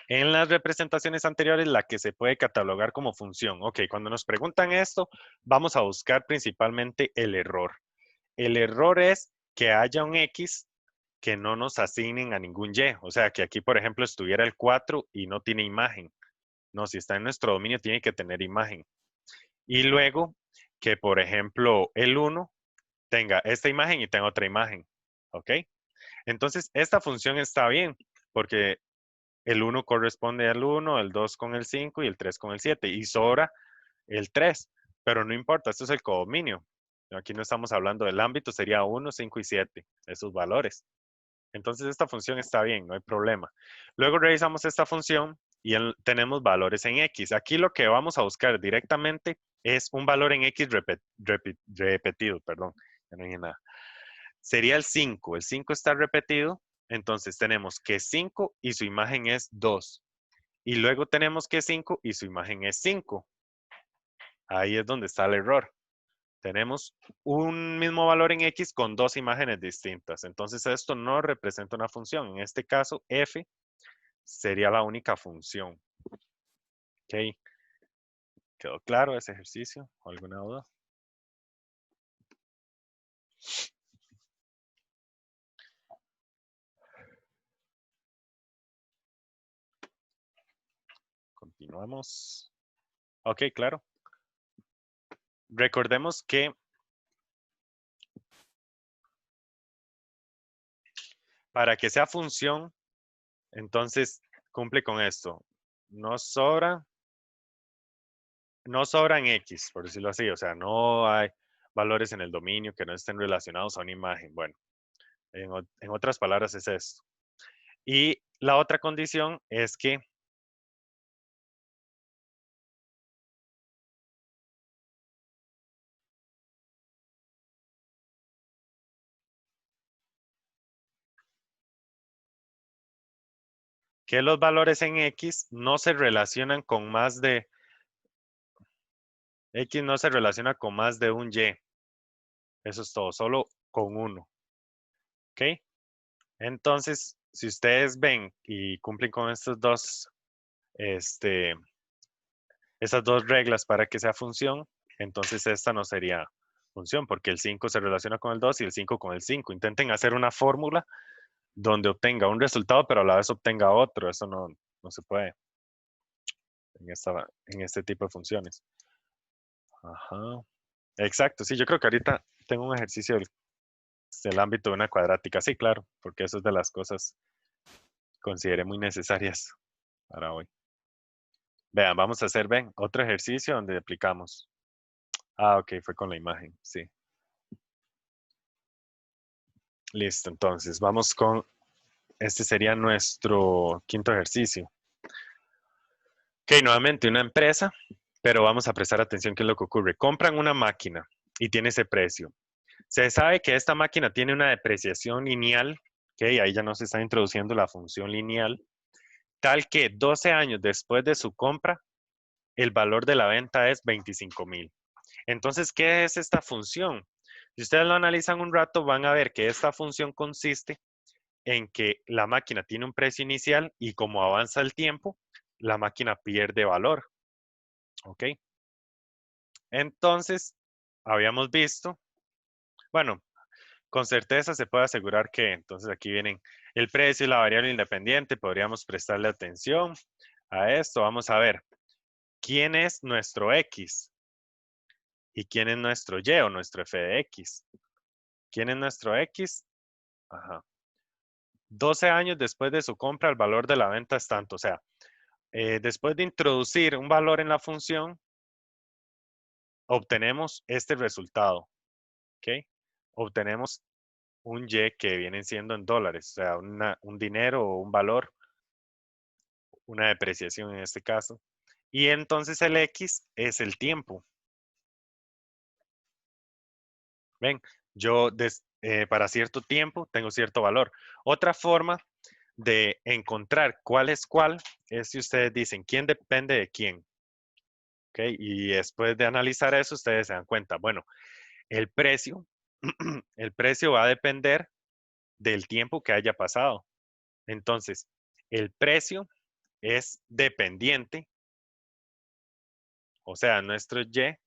En las representaciones anteriores, la que se puede catalogar como función. Ok, cuando nos preguntan esto, vamos a buscar principalmente el error. El error es que haya un X que no nos asignen a ningún Y. O sea, que aquí, por ejemplo, estuviera el 4 y no tiene imagen. No, si está en nuestro dominio, tiene que tener imagen. Y luego, que, por ejemplo, el 1 tenga esta imagen y tenga otra imagen. ¿Ok? Entonces, esta función está bien, porque el 1 corresponde al 1, el 2 con el 5 y el 3 con el 7. Y sobra el 3. Pero no importa, esto es el codominio. Aquí no estamos hablando del ámbito, sería 1, 5 y 7, esos valores. Entonces esta función está bien, no hay problema. Luego revisamos esta función y tenemos valores en X. Aquí lo que vamos a buscar directamente es un valor en X repetido, perdón, ya no dije nada. Sería el 5. El 5 está repetido, entonces tenemos que 5 y su imagen es 2. Y luego tenemos que 5 y su imagen es 5. Ahí es donde está el error. tenemos un mismo valor en X con dos imágenes distintas. Entonces esto no representa una función. En este caso, f sería la única función. ¿Ok? ¿Quedó claro ese ejercicio? ¿Alguna duda? Continuamos. Ok, claro. Recordemos que para que sea función, entonces cumple con esto. No sobra, no sobran X, por decirlo así. O sea, no hay valores en el dominio que no estén relacionados a una imagen. Bueno, en otras palabras es esto. Y la otra condición es que los valores en X no se relacionan con más de, X no se relaciona con más de un Y. Eso es todo, solo con uno. ¿Ok? Entonces, si ustedes ven y cumplen con esas dos reglas para que sea función, entonces esta no sería función, porque el 5 se relaciona con el 2 y el 5 con el 5. Intenten hacer una fórmula donde obtenga un resultado, pero a la vez obtenga otro. Eso no se puede en este tipo de funciones. Ajá. Exacto, sí, yo creo que ahorita tengo un ejercicio del ámbito de una cuadrática. Sí, claro, porque eso es de las cosas que consideré muy necesarias para hoy. Vean, vamos a hacer, ven, otro ejercicio donde aplicamos. Ah, ok, fue con la imagen, sí. Listo, entonces vamos con, este sería nuestro quinto ejercicio. Ok, nuevamente una empresa, pero vamos a prestar atención qué es lo que ocurre. Compran una máquina y tiene ese precio. Se sabe que esta máquina tiene una depreciación lineal, ok, ahí ya nos está introduciendo la función lineal, tal que 12 años después de su compra, el valor de la venta es 25,000. Entonces, ¿qué es esta función? Si ustedes lo analizan un rato, van a ver que esta función consiste en que la máquina tiene un precio inicial y como avanza el tiempo, la máquina pierde valor. ¿Ok? Entonces, habíamos visto, bueno, con certeza se puede asegurar que, entonces aquí vienen el precio y la variable independiente, podríamos prestarle atención a esto. Vamos a ver, ¿quién es nuestro X? ¿Y quién es nuestro Y o nuestro f de X? ¿Quién es nuestro X? Ajá. 12 años después de su compra, el valor de la venta es tanto. O sea, después de introducir un valor en la función, obtenemos este resultado. ¿Ok? Obtenemos un Y que viene siendo en dólares, o sea, un dinero o un valor, una depreciación en este caso. Y entonces el X es el tiempo. Ven, yo para cierto tiempo tengo cierto valor. Otra forma de encontrar cuál es cuál es si ustedes dicen quién depende de quién. ¿Ok? Y después de analizar eso, ustedes se dan cuenta, bueno, el precio, el precio va a depender del tiempo que haya pasado. Entonces, el precio es dependiente, o sea, nuestro Y,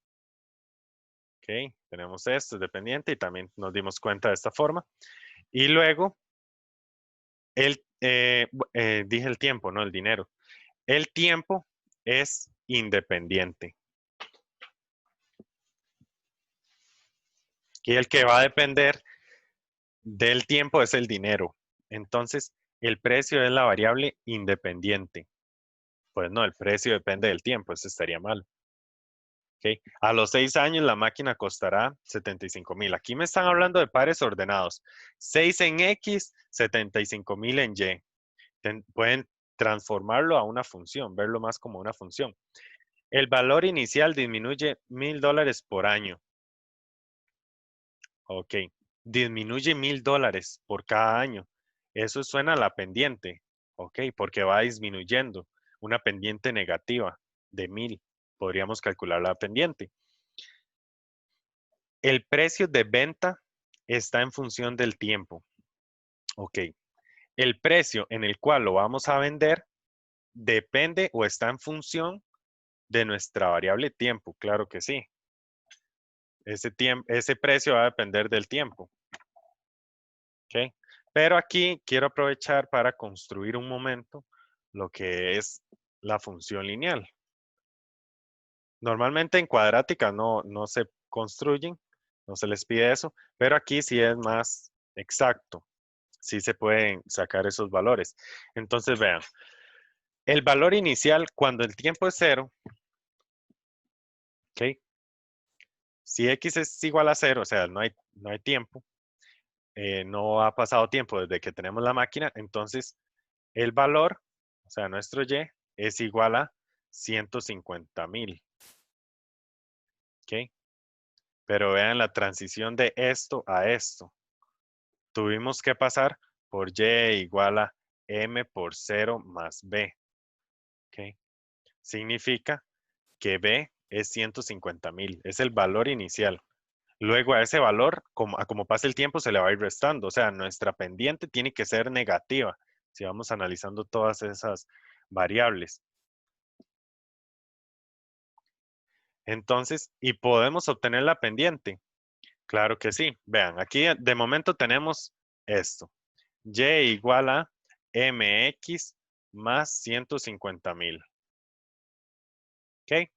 ¿ok? Tenemos esto, es dependiente y también nos dimos cuenta de esta forma. Y luego, dije el tiempo, no el dinero. El tiempo es independiente. Y el que va a depender del tiempo es el dinero. Entonces, el precio es la variable independiente. Pues no, el precio depende del tiempo, eso estaría mal. ¿Ok? A los 6 años la máquina costará 75,000. Aquí me están hablando de pares ordenados. 6 en X, 75,000 en Y. Pueden transformarlo a una función, verlo más como una función. El valor inicial disminuye $1,000 por año. Ok, disminuye $1,000 por cada año. Eso suena a la pendiente, ok, porque va disminuyendo. Una pendiente negativa de 1,000. Podríamos calcular la pendiente. El precio de venta está en función del tiempo. Ok. El precio en el cual lo vamos a vender depende o está en función de nuestra variable tiempo. Claro que sí. Ese precio va a depender del tiempo. Ok. Pero aquí quiero aprovechar para construir un momento lo que es la función lineal. Normalmente en cuadrática no se construyen, no se les pide eso, pero aquí sí es más exacto. Sí se pueden sacar esos valores. Entonces, vean, el valor inicial cuando el tiempo es cero, ¿ok? Si x es igual a cero, o sea, no hay tiempo, no ha pasado tiempo desde que tenemos la máquina, entonces el valor, o sea, nuestro y, es igual a 150,000, ¿ok? Pero vean la transición de esto a esto. Tuvimos que pasar por y igual a m por 0 más b, ¿ok? Significa que b es 150,000, es el valor inicial. Luego a ese valor, como pasa el tiempo, se le va a ir restando. O sea, nuestra pendiente tiene que ser negativa si vamos analizando todas esas variables. Entonces, ¿y podemos obtener la pendiente? Claro que sí. Vean, aquí de momento tenemos esto. Y igual a mx más 150,000. ¿Ok?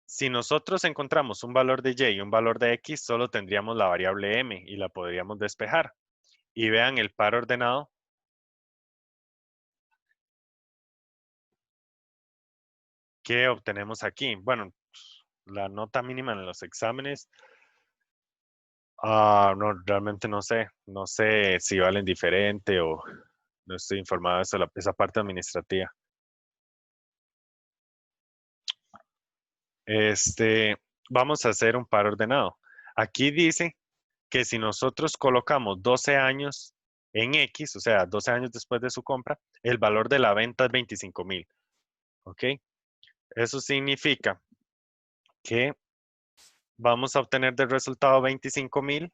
Si nosotros encontramos un valor de y y un valor de x, solo tendríamos la variable m y la podríamos despejar. Y vean el par ordenado. ¿Qué obtenemos aquí? Bueno, la nota mínima en los exámenes, no, realmente no sé. No sé si valen diferente o no estoy informado de eso, esa parte administrativa. Vamos a hacer un par ordenado. Aquí dice que si nosotros colocamos 12 años en X, o sea, 12 años después de su compra, el valor de la venta es 25,000. ¿Ok? Eso significa que vamos a obtener del resultado 25,000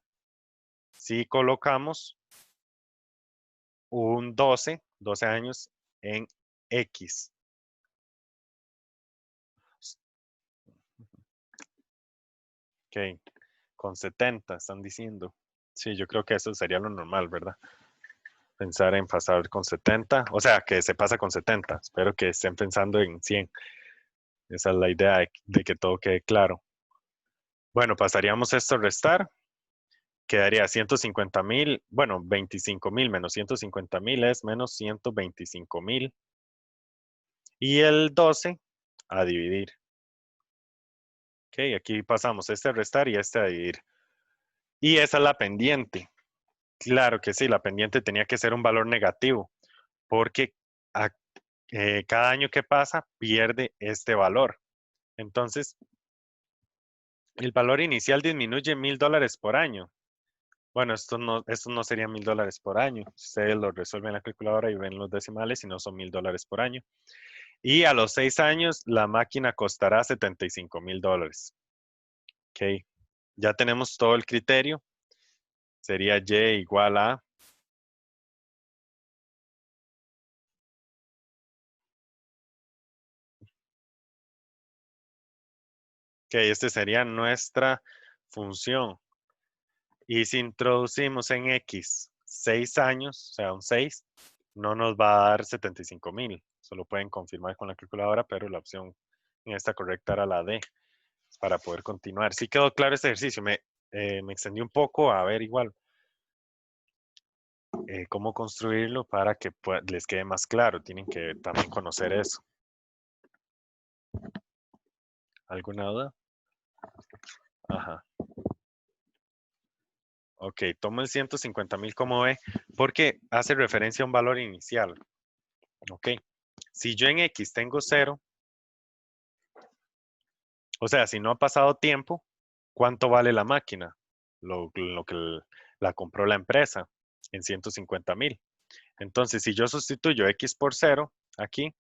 si colocamos un 12 años en X. Ok, con 70 están diciendo. Sí, yo creo que eso sería lo normal, ¿verdad? Pensar en pasar con 70, o sea, que se pasa con 70. Espero que estén pensando en 100. Esa es la idea de que todo quede claro. Bueno, pasaríamos esto a restar. Quedaría 150,000, bueno, 25,000 menos 150,000 es menos 125,000. Y el 12 a dividir. Ok, aquí pasamos este a restar y este a dividir. Y esa es la pendiente. Claro que sí, la pendiente tenía que ser un valor negativo, porque a- cada año que pasa pierde este valor. Entonces, el valor inicial disminuye $1,000 por año. Bueno, esto no sería $1,000 por año. Ustedes lo resuelven en la calculadora y ven los decimales y no son $1,000 por año. Y a los 6 años, la máquina costará $75,000. Ok, ya tenemos todo el criterio. Sería y igual a. Ok, este sería nuestra función. Y si introducimos en X 6 años, o sea, un 6, no nos va a dar 75,000. Solo pueden confirmar con la calculadora, pero la opción en esta correcta era la D, para poder continuar. Sí quedó claro este ejercicio. Me extendí un poco a ver igual cómo construirlo para que les quede más claro. Tienen que también conocer eso. ¿Alguna duda? Ajá. Ok, tomo el 150,000 como B porque hace referencia a un valor inicial. Ok. Si yo en X tengo 0, o sea, si no ha pasado tiempo, ¿cuánto vale la máquina? Lo que la compró la empresa en 150,000. Entonces, si yo sustituyo X por 0 aquí,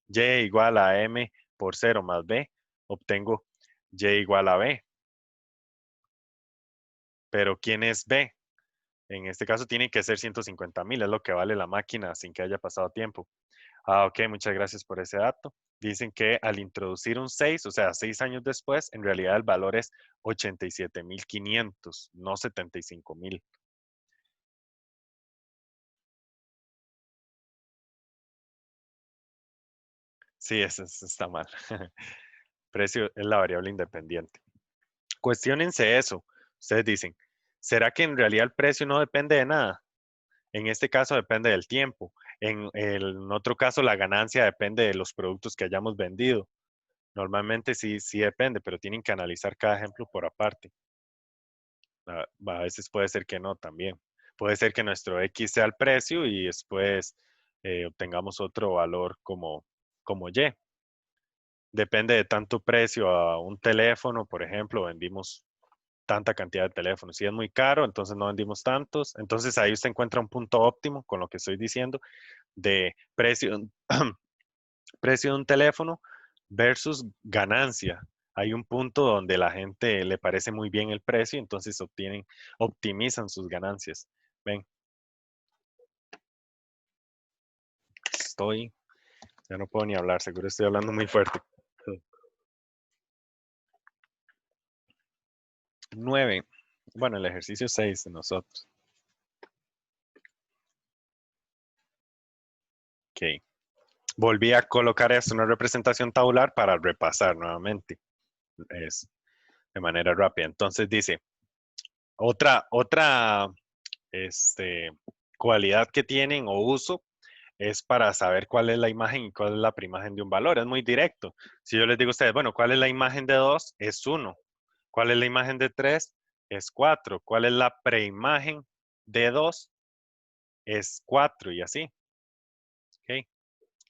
Y igual a M por 0 más B, obtengo Y igual a B. pero ¿quién es B? En este caso tiene que ser 150,000, es lo que vale la máquina sin que haya pasado tiempo. Ah, ok, muchas gracias por ese dato. Dicen que al introducir un 6, o sea, 6 años después, en realidad el valor es 87,500, no 75,000. Sí, eso está mal. Precio es la variable independiente. Cuestiónense eso. Ustedes dicen, ¿será que en realidad el precio no depende de nada? En este caso depende del tiempo. En otro caso, la ganancia depende de los productos que hayamos vendido. Normalmente sí, sí depende, pero tienen que analizar cada ejemplo por aparte. A veces puede ser que no también. Puede ser que nuestro X sea el precio y después obtengamos otro valor como Y. Depende de tanto precio a un teléfono, por ejemplo, vendimos tanta cantidad de teléfonos. Si es muy caro, entonces no vendimos tantos. Entonces ahí usted encuentra un punto óptimo con lo que estoy diciendo de precio, precio de un teléfono versus ganancia. Hay un punto donde la gente le parece muy bien el precio, entonces optimizan sus ganancias. Ven, estoy, ya no puedo ni hablar, seguro estoy hablando muy fuerte. 9. Bueno, el ejercicio 6 de nosotros. Ok. Volví a colocar esto en una representación tabular para repasar nuevamente. Es de manera rápida. Entonces dice, otra este, cualidad que tienen o uso es para saber cuál es la imagen y cuál es la preimagen de un valor. Es muy directo. Si yo les digo a ustedes, bueno, ¿cuál es la imagen de 2? Es 1. ¿Cuál es la imagen de 3? Es 4. ¿Cuál es la preimagen de 2? Es 4 y así. ¿Ok?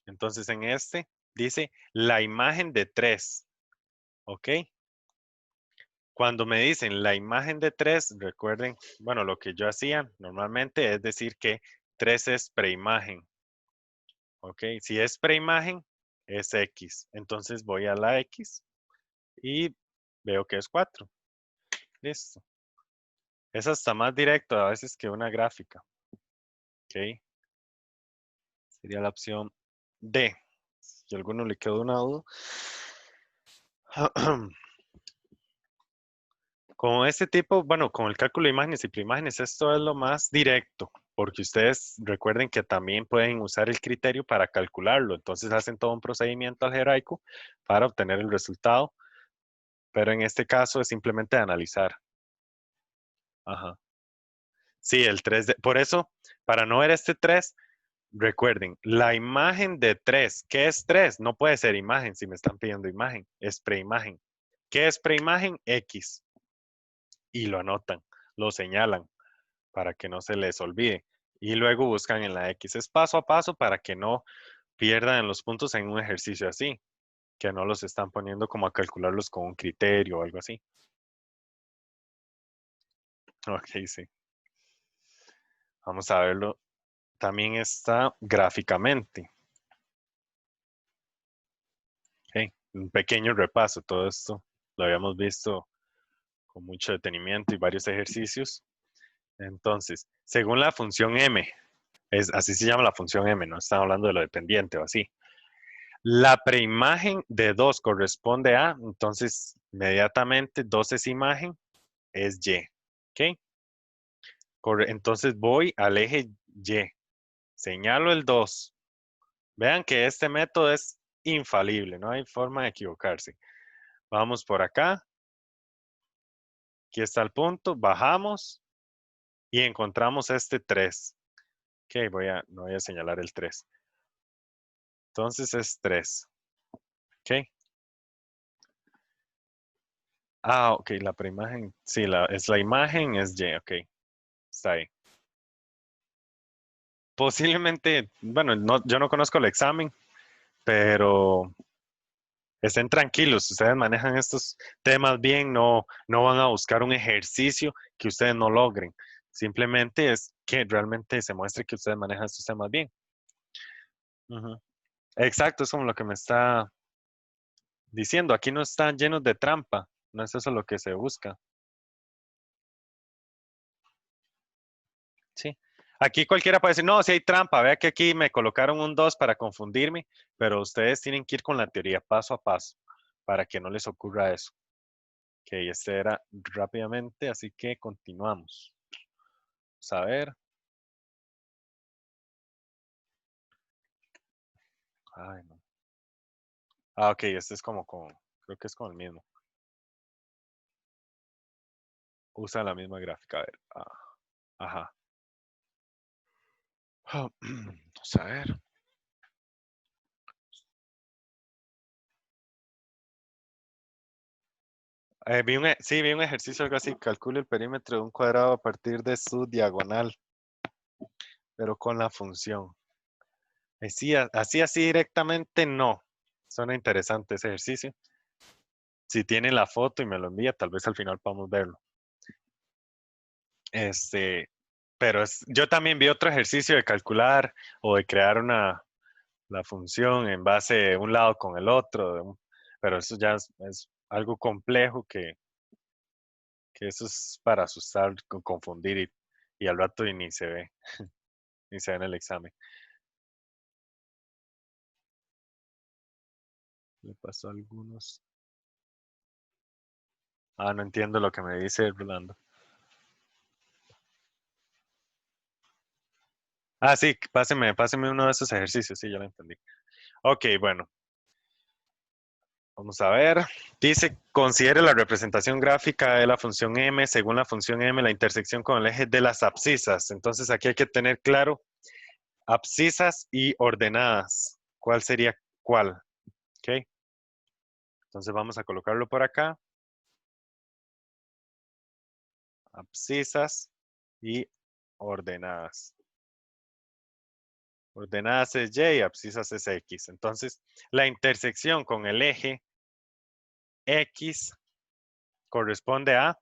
Entonces en este dice la imagen de 3. ¿Ok? Cuando me dicen la imagen de 3, recuerden, bueno, lo que yo hacía normalmente es decir que 3 es preimagen. ¿Ok? Si es preimagen, es X. Entonces voy a la X y veo que es 4. Listo. Es hasta más directo a veces que una gráfica. ¿Ok? Sería la opción D. Si a alguno le quedó una duda. Con este tipo, bueno, con el cálculo de imágenes y preimágenes, esto es lo más directo, porque ustedes recuerden que también pueden usar el criterio para calcularlo. Entonces hacen todo un procedimiento algebraico para obtener el resultado, pero en este caso es simplemente analizar. Ajá. Sí, el 3D. Por eso, para no ver este 3, recuerden, la imagen de 3, ¿qué es 3? No puede ser imagen si me están pidiendo imagen, es preimagen. ¿Qué es preimagen? X. Y lo anotan, lo señalan para que no se les olvide. Y luego buscan en la X. Es paso a paso para que no pierdan los puntos en un ejercicio así, que no los están poniendo como a calcularlos con un criterio o algo así. Ok, sí. Vamos a verlo. También está gráficamente. Ok, un pequeño repaso. Todo esto lo habíamos visto con mucho detenimiento y varios ejercicios. Entonces, según la función m, así se llama la función m, no estamos hablando de lo dependiente o así. La preimagen de 2 corresponde a, entonces, inmediatamente 2 es imagen, es Y. ¿Ok? Entonces voy al eje Y. Señalo el 2. Vean que este método es infalible, no hay forma de equivocarse. Vamos por acá. Aquí está el punto. Bajamos y encontramos este 3. Ok, no voy a señalar el 3. Entonces es 3. Ok. Ah, ok, la preimagen. Sí, es la imagen, es Y. Ok, está ahí. Posiblemente, bueno, yo no conozco el examen, pero estén tranquilos, ustedes manejan estos temas bien, no van a buscar un ejercicio que ustedes no logren. Simplemente es que realmente se muestre que ustedes manejan estos temas bien. Ujú. Exacto, es como lo que me está diciendo. Aquí no están llenos de trampa, no es eso lo que se busca. Sí. Aquí cualquiera puede decir, no, si hay trampa, vea que aquí me colocaron un 2 para confundirme, pero ustedes tienen que ir con la teoría paso a paso para que no les ocurra eso. Ok, este era rápidamente, así que continuamos. Vamos a ver. Ay, no. Ah, ok, este es como con, creo que es con el mismo. Usa la misma gráfica, a ver. Ajá. Vamos a ver. Sí, vi un ejercicio algo así. Calcule el perímetro de un cuadrado a partir de su diagonal, pero con la función. Sí, así directamente no. Suena interesante ese ejercicio. Si tiene la foto y me lo envía, tal vez al final podamos verlo. Este, pero yo también vi otro ejercicio de calcular o de crear la función en base de un lado con el otro, pero eso ya es algo complejo que eso es para asustar, confundir y al rato y ni se ve, ni se ve en el examen. Le pasó a algunos. Ah, no entiendo lo que me dice Rolando. Ah, sí, páseme uno de esos ejercicios, sí, ya lo entendí. Ok, bueno, vamos a ver. Dice, considere la representación gráfica de la función m, según la función m, la intersección con el eje de las abscisas. Entonces aquí hay que tener claro abscisas y ordenadas. ¿Cuál sería cuál? Ok, entonces vamos a colocarlo por acá. Abscisas y ordenadas. Ordenadas es y, abscisas es x. Entonces, la intersección con el eje x corresponde a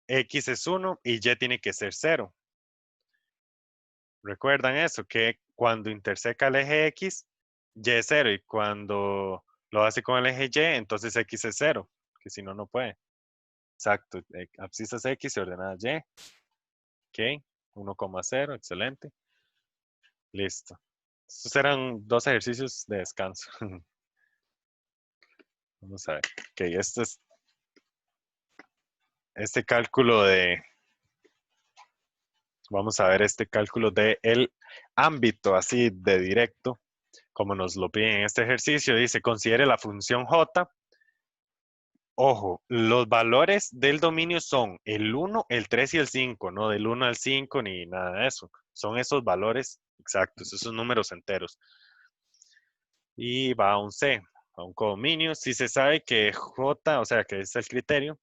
x es 1 y y tiene que ser 0. ¿Recuerdan eso? Que cuando interseca el eje x, y es 0. Y cuando lo hace con el eje y, entonces x es 0. Que si no, no puede. Exacto. Abscisas x y ordenadas y. Ok. 1,0. Excelente. Listo. Estos eran 2 ejercicios de descanso. Vamos a ver. Ok, este cálculo de, vamos a ver este cálculo de el ámbito, así de directo, como nos lo piden en este ejercicio. Dice, considere la función j. Ojo, los valores del dominio son el 1, el 3 y el 5, no del 1 al 5 ni nada de eso. Son esos valores exactos, esos números enteros. Y va a un C, a un codominio. Si se sabe que J, o sea, que es el criterio,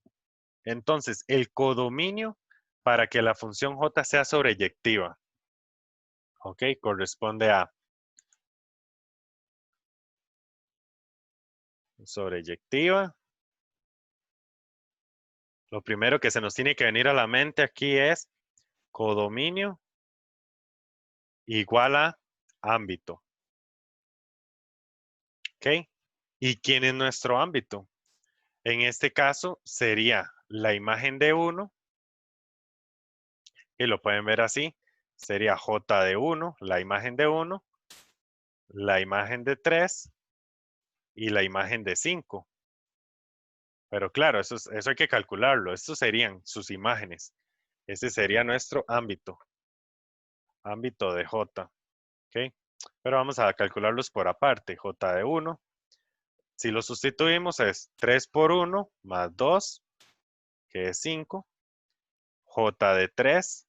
entonces el codominio para que la función J sea sobreyectiva, ¿ok? Corresponde a sobreyectiva. Lo primero que se nos tiene que venir a la mente aquí es codominio igual a ámbito, ¿ok? ¿Y quién es nuestro ámbito? En este caso sería la imagen de 1, y lo pueden ver así, sería J de 1, la imagen de 1, la imagen de 3 y la imagen de 5. Pero claro, eso hay que calcularlo. Estos serían sus imágenes. Ese sería nuestro ámbito. Ámbito de J. ¿Ok? Pero vamos a calcularlos por aparte. J de 1. Si lo sustituimos es 3 por 1 más 2, que es 5. J de 3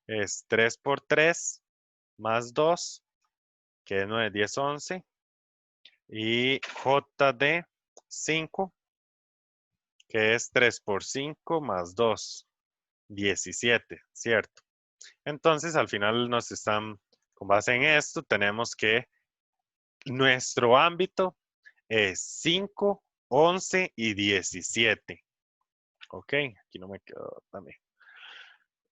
es 3 por 3 más 2, que es 9, 10, 11. Y J de 5, que es 3 por 5 más 2, 17, ¿cierto? Entonces, al final nos están, con base en esto, tenemos que nuestro ámbito es 5, 11 y 17. Ok, aquí no me quedo también.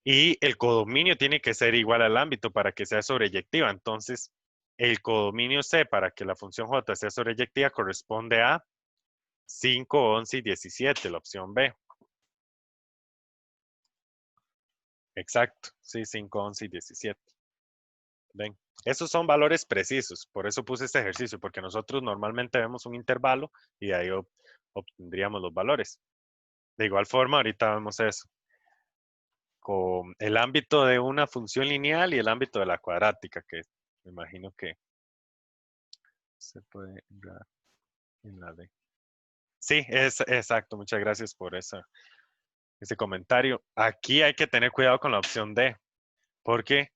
Y el codominio tiene que ser igual al ámbito para que sea sobreyectiva. Entonces, el codominio C para que la función J sea sobreyectiva corresponde a 5, 11 y 17, la opción B. Exacto, sí, 5, 11 y 17. ¿Ven? Esos son valores precisos, por eso puse este ejercicio, porque nosotros normalmente vemos un intervalo y de ahí obtendríamos los valores. De igual forma, ahorita vemos eso, con el ámbito de una función lineal y el ámbito de la cuadrática, que me imagino que se puede ver en la D. Sí, es exacto, muchas gracias por ese comentario. Aquí hay que tener cuidado con la opción D, porque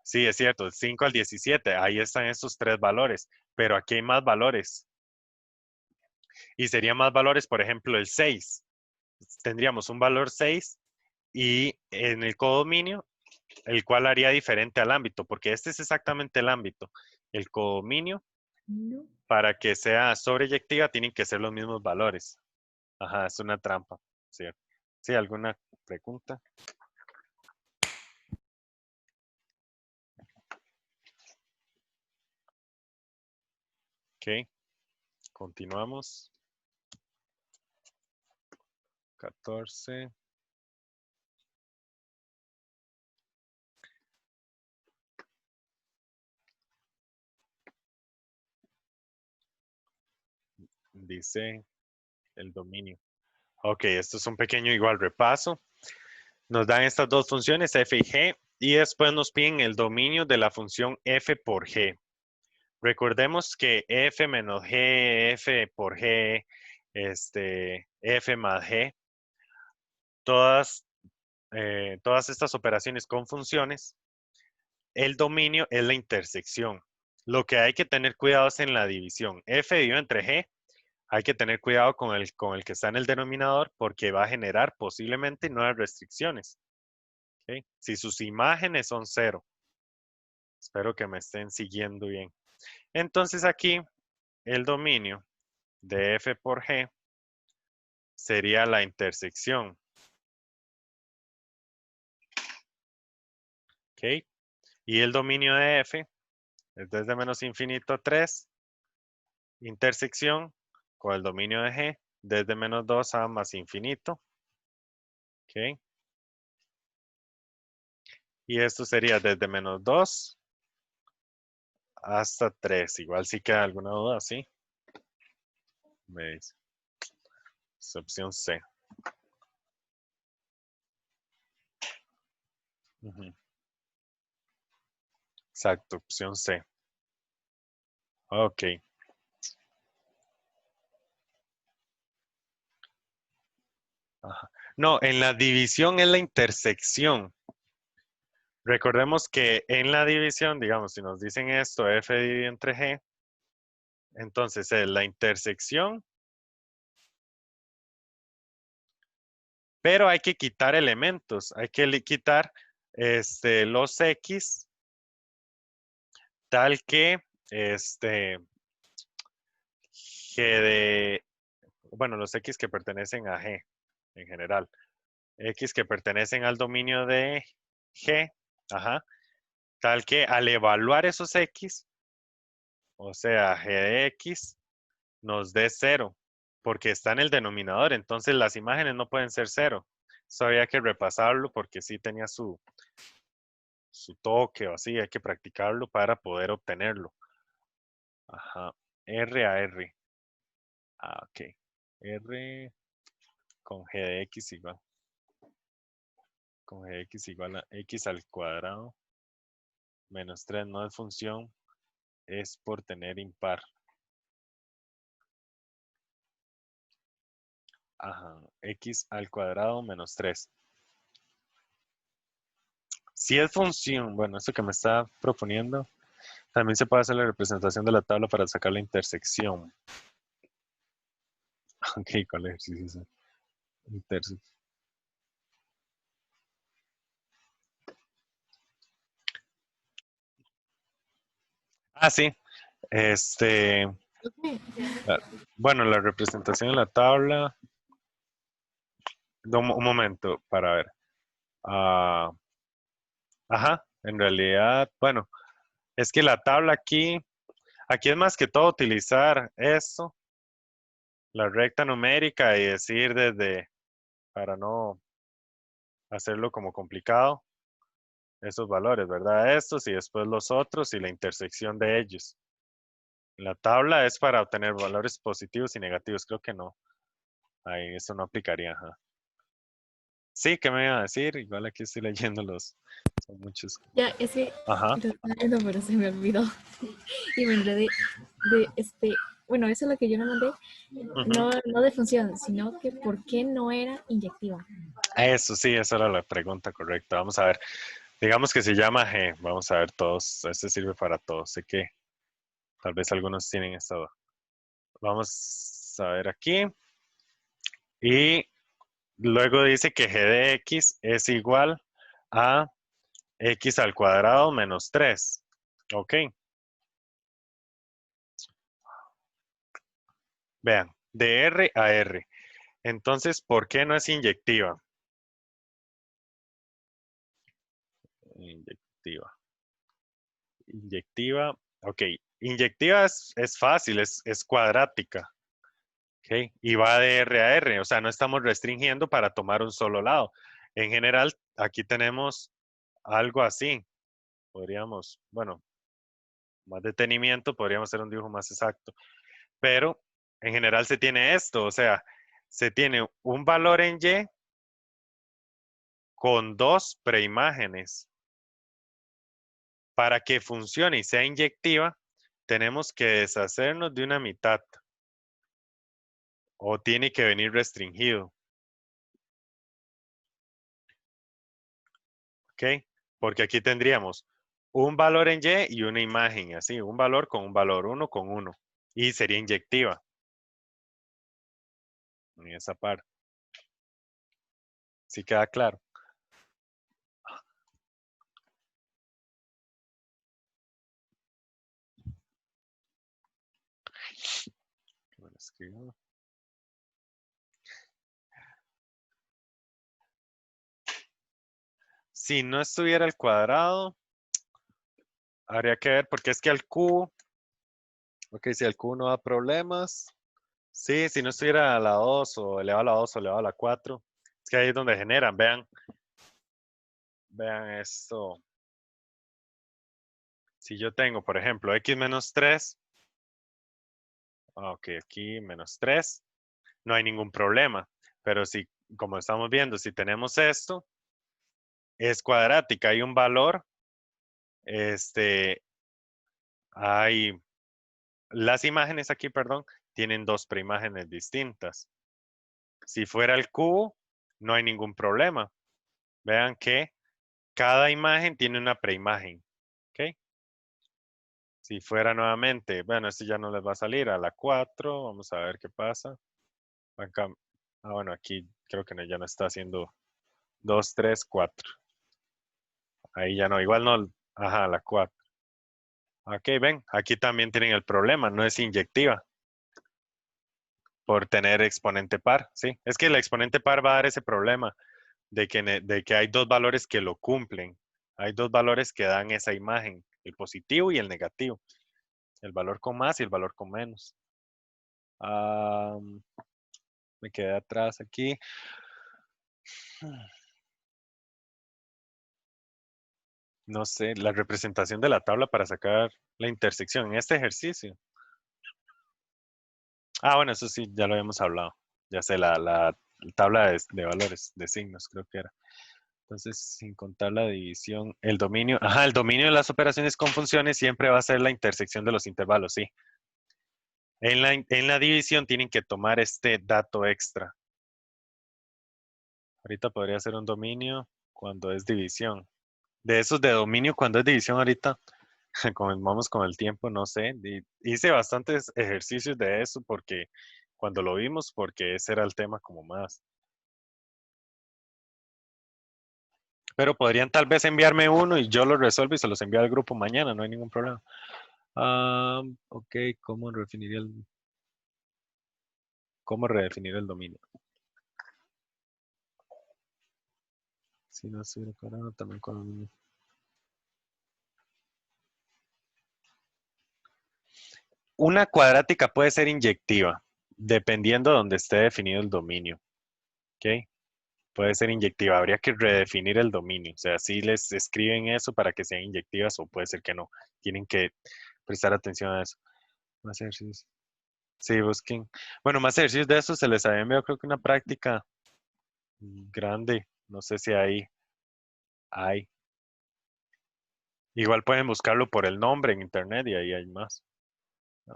sí, es cierto, 5 al 17, ahí están estos tres valores, pero aquí hay más valores. Y serían más valores, por ejemplo, el 6. Tendríamos un valor 6 y en el codominio, el cual haría diferente al ámbito, porque este es exactamente el ámbito. El codominio, No. para que sea sobreyectiva, tienen que ser los mismos valores. Ajá, es una trampa, ¿cierto? ¿Sí? ¿Alguna pregunta? Ok, continuamos. 14. Dice el dominio. Ok, esto es un pequeño igual repaso. Nos dan estas dos funciones, f y g, y después nos piden el dominio de la función f por g. Recordemos que f menos g, f por g, f más g, todas estas operaciones con funciones, el dominio es la intersección. Lo que hay que tener cuidado es en la división. F dividido entre g, hay que tener cuidado con el que está en el denominador porque va a generar posiblemente nuevas restricciones. ¿Okay? Si sus imágenes son cero. Espero que me estén siguiendo bien. Entonces aquí el dominio de f por g sería la intersección. ¿Ok? Y el dominio de f es desde menos infinito a 3, intersección con el dominio de g desde menos 2 a más infinito. ¿Ok? Y esto sería desde menos 2 hasta 3. Igual si queda alguna duda, ¿sí? Me dice. Es opción C. Ujú. Exacto, opción C. Ok. Ajá. No, en la división es la intersección. Recordemos que en la división, digamos, si nos dicen esto, f dividido entre g, entonces es la intersección, pero hay que quitar elementos, hay que quitar los x, tal que g bueno, los x que pertenecen a g en general, x que pertenecen al dominio de g, ajá, tal que al evaluar esos x, o sea, g de x, nos dé 0, porque está en el denominador, entonces las imágenes no pueden ser 0. Eso había que repasarlo porque sí tenía su toque o así, hay que practicarlo para poder obtenerlo. Ajá, R a R. Ah, ok. R con G de X igual. Con G de X igual a X al cuadrado menos 3 no es función, es por tener impar. Ajá, X al cuadrado menos 3. Si es función, bueno, esto que me está proponiendo, también se puede hacer la representación de la tabla para sacar la intersección. Ok, ¿cuál ejercicio es ese? Intersección. Ah, sí. Este, Ok. la- bueno, la representación de la tabla. Un momento para ver. Ah, ajá, en realidad, bueno, es que la tabla aquí es más que todo utilizar esto, la recta numérica y decir para no hacerlo como complicado. esos valores, ¿verdad? Estos y después los otros y la intersección de ellos. La tabla es para obtener valores positivos y negativos. Creo que no. Ahí eso no aplicaría. Ajá. Sí, ¿qué me iba a decir? Igual aquí estoy leyendo los. Son muchos. Ya, ese Ajá. lo estaba viendo, pero se me olvidó. Y me enredé de bueno, eso es lo que yo no mandé, Ujú. no de función, sino que por qué no era inyectiva. Eso sí, esa era la pregunta correcta. Vamos a ver. Digamos que se llama G. Vamos a ver todos. Este sirve para todos. Sé que tal vez algunos tienen esta duda. Vamos a ver aquí. Y luego dice que G de X es igual a X al cuadrado menos 3. Ok. Vean, de R a R. Entonces, ¿por qué no es inyectiva? Inyectiva. Inyectiva. Ok. Inyectiva es fácil, es cuadrática. Ok. Y va de R a R. O sea, no estamos restringiendo para tomar un solo lado. En general, aquí tenemos algo así. Podríamos, bueno, más detenimiento, podríamos hacer un dibujo más exacto. Pero en general se tiene esto. O sea, se tiene un valor en Y con dos preimágenes. Para que funcione y sea inyectiva, tenemos que deshacernos de una mitad o tiene que venir restringido. ¿Ok? Porque aquí tendríamos un valor en Y y una imagen, así, un valor con un valor, uno con uno. Y sería inyectiva en esa parte. ¿Sí queda claro? Bueno, escribo. Si no estuviera el cuadrado, habría que ver, porque es que al cubo, ok, si al cubo no da problemas. Sí, si no estuviera a la 2 o elevado a la 2 o elevado a la 4, es que ahí es donde generan, vean esto. Si yo tengo, por ejemplo, x menos 3, ok, aquí menos 3, no hay ningún problema. Pero si, como estamos viendo, si tenemos esto, es cuadrática, hay un valor, este, hay, las imágenes aquí, perdón, tienen dos preimágenes distintas. Si fuera el cubo, no hay ningún problema. Vean que cada imagen tiene una preimagen, ¿ok? Si fuera nuevamente, bueno, esto ya no les va a salir a la 4, vamos a ver qué pasa. Acá, bueno, aquí creo que ya no está haciendo 2, 3, 4. Ahí ya no, igual no, ajá, la 4. Ok, ven, aquí también tienen el problema, no es inyectiva por tener exponente par, ¿sí? Es que el exponente par va a dar ese problema de que hay dos valores que lo cumplen. Hay dos valores que dan esa imagen, el positivo y el negativo. El valor con más y el valor con menos. Ah, me quedé atrás aquí. No sé, la representación de la tabla para sacar la intersección en este ejercicio. Ah, bueno, eso sí, ya lo habíamos hablado. Ya sé, la tabla de valores, de signos, creo que era. Entonces, sin contar la división, el dominio, ajá, el dominio de las operaciones con funciones siempre va a ser la intersección de los intervalos, sí. En la división tienen que tomar este dato extra. Ahorita podría ser un dominio cuando es división. De esos de dominio cuando es división ahorita, como vamos con el tiempo, no sé. Hice bastantes ejercicios de eso porque cuando lo vimos, porque ese era el tema como más. Pero podrían tal vez enviarme uno y yo lo resuelvo y se los envío al grupo mañana, no hay ningún problema. Ok, cómo redefinir el dominio? Si no estuviera cuadrado, también con... Una cuadrática puede ser inyectiva, dependiendo de donde esté definido el dominio. ¿Ok? puede ser inyectiva. Habría que redefinir el dominio. O sea, si les escriben eso para que sean inyectivas o puede ser que no. Tienen que prestar atención a eso. Más ejercicios. Sí, busquen. Bueno, más ejercicios de eso se les había enviado, creo que una práctica grande. No sé si hay. Igual pueden buscarlo por el nombre en internet y ahí hay más. Ah,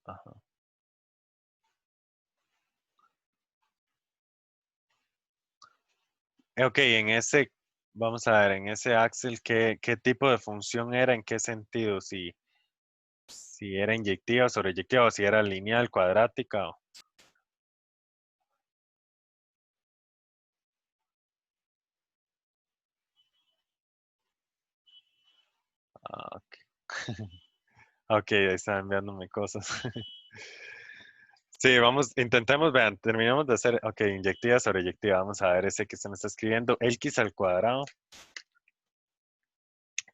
ajá. Ok, vamos a ver, en ese Axel, ¿qué tipo de función era? ¿En qué sentido? Si era inyectiva o sobreyectiva o si era lineal, cuadrática. Ok, ok, ahí están enviándome cosas. Sí, intentemos, vean, terminamos de hacer, ok, inyectiva, sobreyectiva. Vamos a ver ese que se me está escribiendo. X al cuadrado.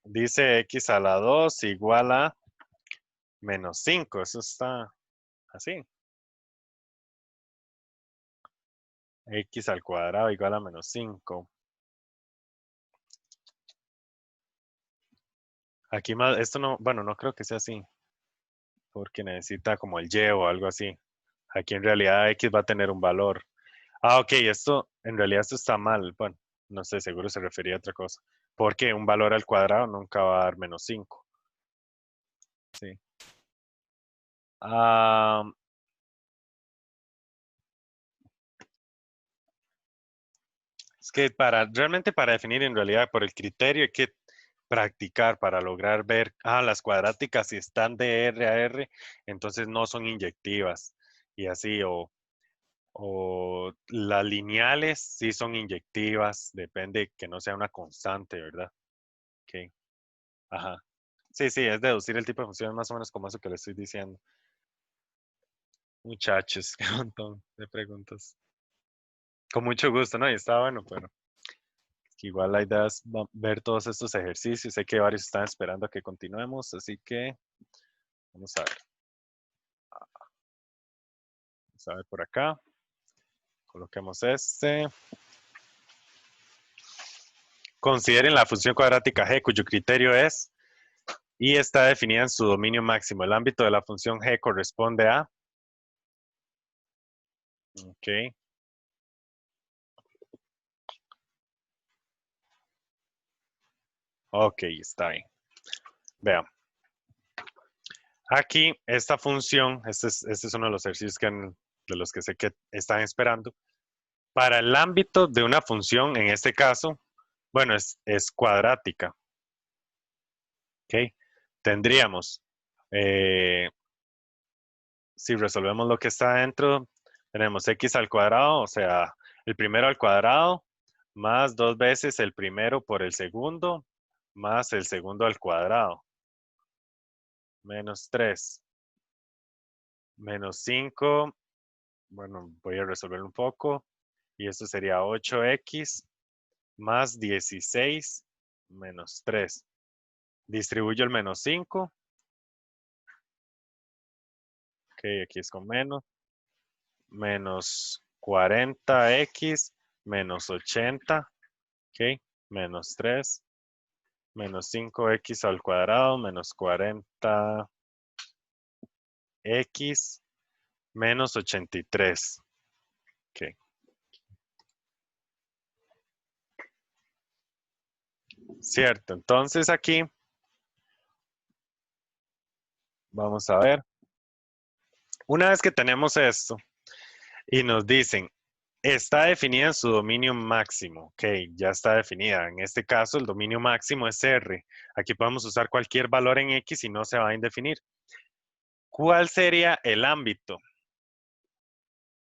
Dice X a la 2 igual a -5. Eso está así. X al cuadrado igual a -5. Aquí más, esto no, bueno, no creo que sea así, porque necesita como el Y o algo así. Aquí en realidad X va a tener un valor. Ah, ok, en realidad esto está mal. Bueno, no sé, seguro se refería a otra cosa. Porque un valor al cuadrado nunca va a dar -5. Sí. Ah, es que realmente para definir en realidad por el criterio hay que practicar para lograr ver, las cuadráticas si están de R a R, entonces no son inyectivas. Y así, o las lineales sí son inyectivas, depende que no sea una constante, ¿verdad? Ok, ajá. Sí, sí, es deducir el tipo de función más o menos como eso que le estoy diciendo. Muchachos, qué montón de preguntas. Con mucho gusto, ¿no? Y está bueno, pero igual la idea es ver todos estos ejercicios. Sé que varios están esperando a que continuemos, así que vamos a ver. Vamos a ver por acá. Coloquemos este. Consideren la función cuadrática g cuyo criterio es y está definida en su dominio máximo. El ámbito de la función g corresponde a. Ok, ok, está bien. Vean. Aquí, esta función, este es uno de los ejercicios de los que sé que están esperando. Para el ámbito de una función, en este caso, bueno, es cuadrática. Ok, tendríamos, eh, si resolvemos lo que está dentro, tenemos x al cuadrado, o sea, el primero al cuadrado, más 2 veces el primero por el segundo, más el segundo al cuadrado, menos 3, menos 5. Bueno, voy a resolver un poco, y esto sería 8x más 16 menos 3. Distribuyo el -5, ok, aquí es con menos 40x menos 80, ok, menos 3, menos 5x al cuadrado, menos 40x menos 83, ok, cierto. Entonces aquí vamos a ver, una vez que tenemos esto y nos dicen, está definida en su dominio máximo, ok, ya está definida. En este caso, el dominio máximo es R. Aquí podemos usar cualquier valor en X y no se va a indefinir. ¿Cuál sería el ámbito?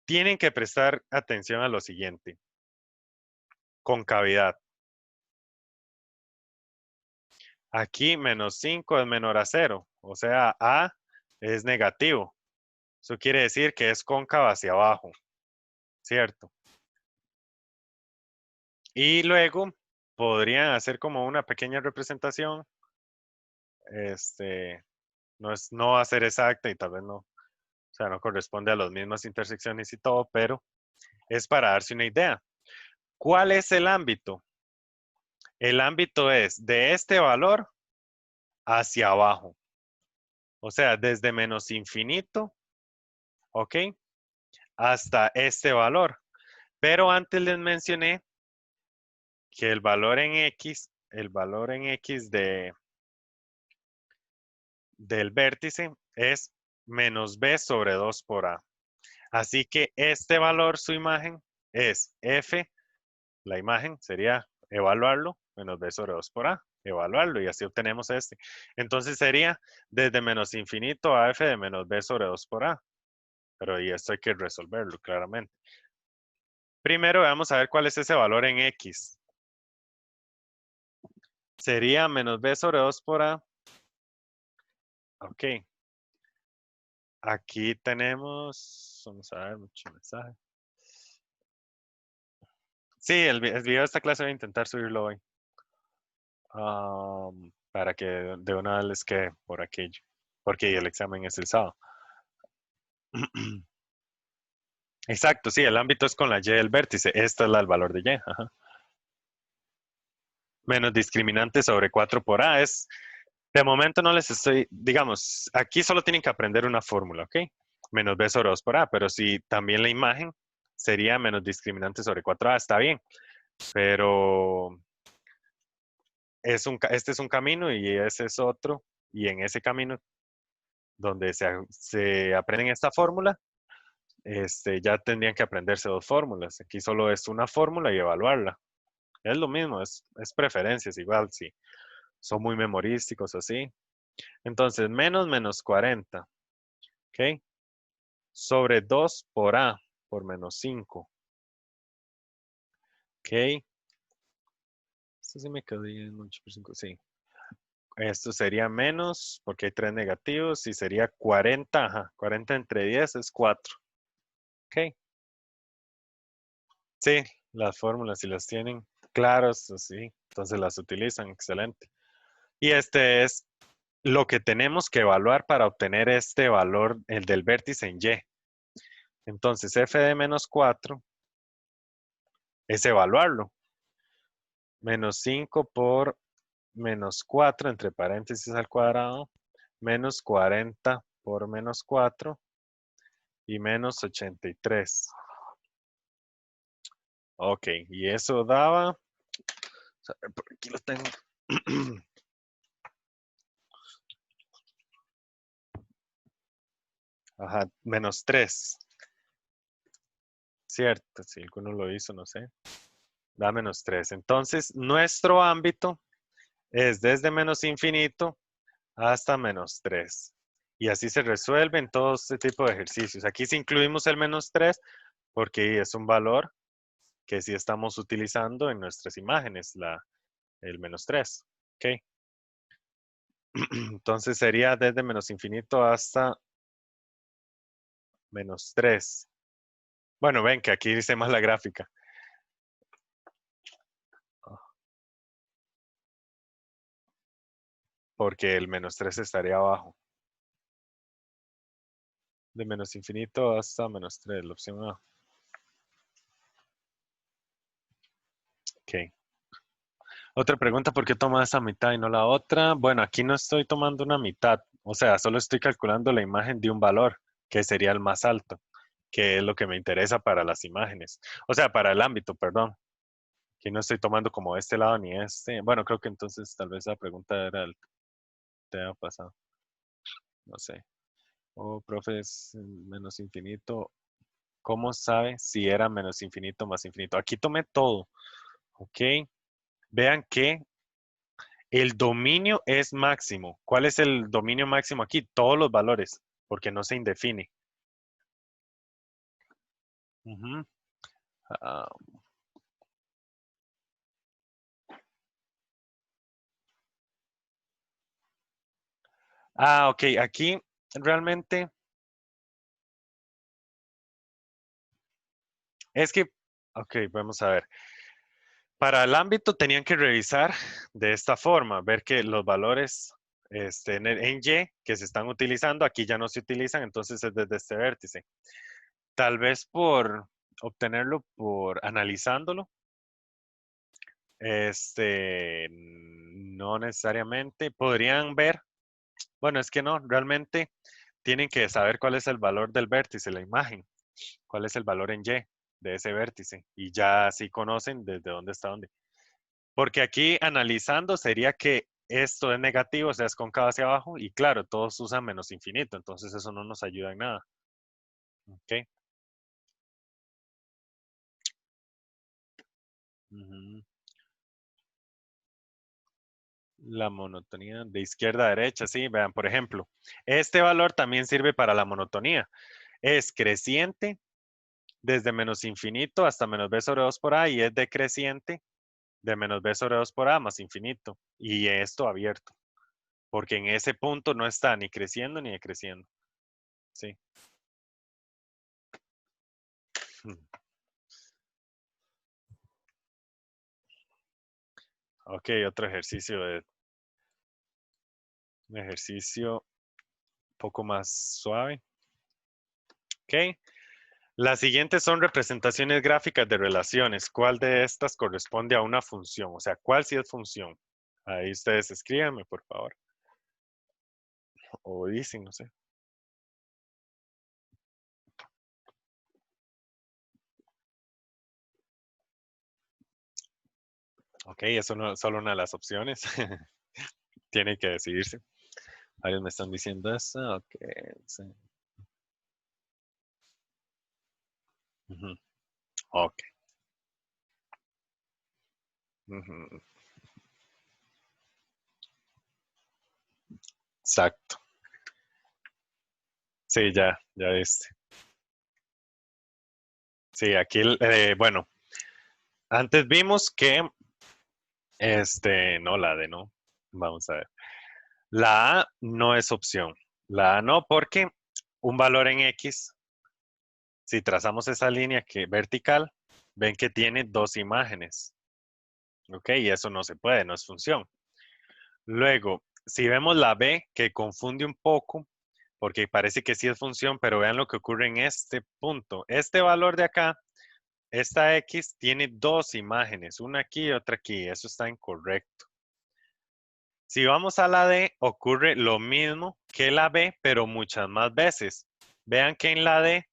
Tienen que prestar atención a lo siguiente. Concavidad. Aquí -5 es menor a 0. O sea, A es negativo. Eso quiere decir que es cóncava hacia abajo. ¿Cierto? Y luego podrían hacer como una pequeña representación no va a ser exacta y tal vez no, o sea, no corresponde a las mismas intersecciones y todo, pero es para darse una idea. ¿Cuál es el ámbito? El ámbito es de este valor hacia abajo. O sea, desde menos infinito, ¿ok? Hasta este valor. Pero antes les mencioné que el valor en X del vértice es menos B sobre 2 por A. Así que este valor, su imagen, es F, la imagen sería evaluarlo, menos B sobre 2 por A, evaluarlo, y así obtenemos este. Entonces sería desde menos infinito a F de menos B sobre 2 por A. Pero y esto hay que resolverlo claramente. Primero vamos a ver cuál es ese valor en X. Sería menos B sobre 2 por A. Ok. Aquí tenemos, vamos a ver, mucho mensaje. Sí, el video de esta clase voy a intentar subirlo hoy. Para que de una vez les quede por aquello. Porque el examen es el sábado. Exacto, sí, el ámbito es con la Y del vértice. Esta es el valor de Y. Ajá. Menos discriminante sobre 4 por A es, de momento no les estoy, digamos, aquí solo tienen que aprender una fórmula, ¿ok? Menos B sobre 2 por A, pero si también la imagen sería menos discriminante sobre 4A, está bien, pero este es un camino y ese es otro, y en ese camino donde se aprenden esta fórmula, ya tendrían que aprenderse dos fórmulas. Aquí solo es una fórmula y evaluarla. Es lo mismo, es preferencias igual, si son muy memorísticos así. Entonces, menos 40, ¿ok? Sobre 2 por A, por menos 5, ¿ok? Esto sí me quedó bien, 8 por 5, sí. Esto sería menos, porque hay 3 negativos, y sería 40, ajá, 40 entre 10 es 4, ¿ok? Sí, las fórmulas, si las tienen claras, así, entonces las utilizan, excelente. Y este es lo que tenemos que evaluar para obtener este valor, el del vértice en Y. Entonces, f de menos 4 es evaluarlo. Menos 5 por menos 4, entre paréntesis al cuadrado, menos 40 por menos 4 y menos 83. Ok, y eso daba, a ver, por aquí lo tengo. Ajá, menos 3. Cierto, si alguno lo hizo, no sé. Da menos 3. Entonces, nuestro ámbito es desde menos infinito hasta menos 3. Y así se resuelven todo este tipo de ejercicios. Aquí sí incluimos el menos 3 porque es un valor que sí estamos utilizando en nuestras imágenes, el menos 3. ¿Ok? Entonces sería desde menos infinito hasta menos 3. Bueno, ven que aquí dice más la gráfica. Porque el menos 3 estaría abajo. De menos infinito hasta menos 3, la opción A. Ok. Otra pregunta, ¿por qué toma esa mitad y no la otra? Bueno, aquí no estoy tomando una mitad, o sea, solo estoy calculando la imagen de un valor, que sería el más alto, que es lo que me interesa para las imágenes. O sea, para el ámbito, perdón. Aquí no estoy tomando como este lado ni este. Bueno, creo que entonces tal vez la pregunta era el tema pasado. No sé. Oh, profe, es menos infinito. ¿Cómo sabe si era menos infinito más infinito? Aquí tomé todo, ¿ok? Vean que el dominio es máximo. ¿Cuál es el dominio máximo aquí? Todos los valores, porque no se indefine. Ujú. Ah, ok. Aquí realmente es que, ok, vamos a ver. Para el ámbito tenían que revisar de esta forma, ver que los valores en Y, que se están utilizando, aquí ya no se utilizan, entonces es desde este vértice. Tal vez por obtenerlo, por analizándolo, no necesariamente. Podrían ver, bueno, es que no, realmente tienen que saber cuál es el valor del vértice, la imagen, cuál es el valor en Y de ese vértice, y ya así conocen desde dónde está dónde. Porque aquí analizando sería que esto es negativo, o sea, es cóncavo hacia abajo, y claro, todos usan menos infinito, entonces eso no nos ayuda en nada. ¿Ok? Ujú. La monotonía de izquierda a derecha, sí, vean, por ejemplo, este valor también sirve para la monotonía. Es creciente desde menos infinito hasta menos b sobre 2 por a, y es decreciente de menos b sobre 2 por a más infinito. Y esto abierto, porque en ese punto no está ni creciendo ni decreciendo. Sí. Ok, otro ejercicio un ejercicio un poco más suave. Ok. Las siguientes son representaciones gráficas de relaciones. ¿Cuál de estas corresponde a una función? O sea, ¿cuál sí es función? Ahí ustedes escríbanme, por favor. O dicen, no sé. Ok, eso no es solo una de las opciones. Tiene que decidirse. Varios me están diciendo eso. Ok. Sí. Ujú. Ok. Ujú. Exacto. Sí, ya viste. Sí, aquí, bueno, antes vimos que, no, la de no. Vamos a ver. La A no es opción. La A no, porque un valor en X, si trazamos esa línea que vertical, ven que tiene dos imágenes. ¿Ok? Y eso no se puede, no es función. Luego, si vemos la B, que confunde un poco, porque parece que sí es función, pero vean lo que ocurre en este punto. Este valor de acá, esta X, tiene dos imágenes, una aquí y otra aquí. Eso está incorrecto. Si vamos a la D, ocurre lo mismo que la B, pero muchas más veces. Vean que en la D,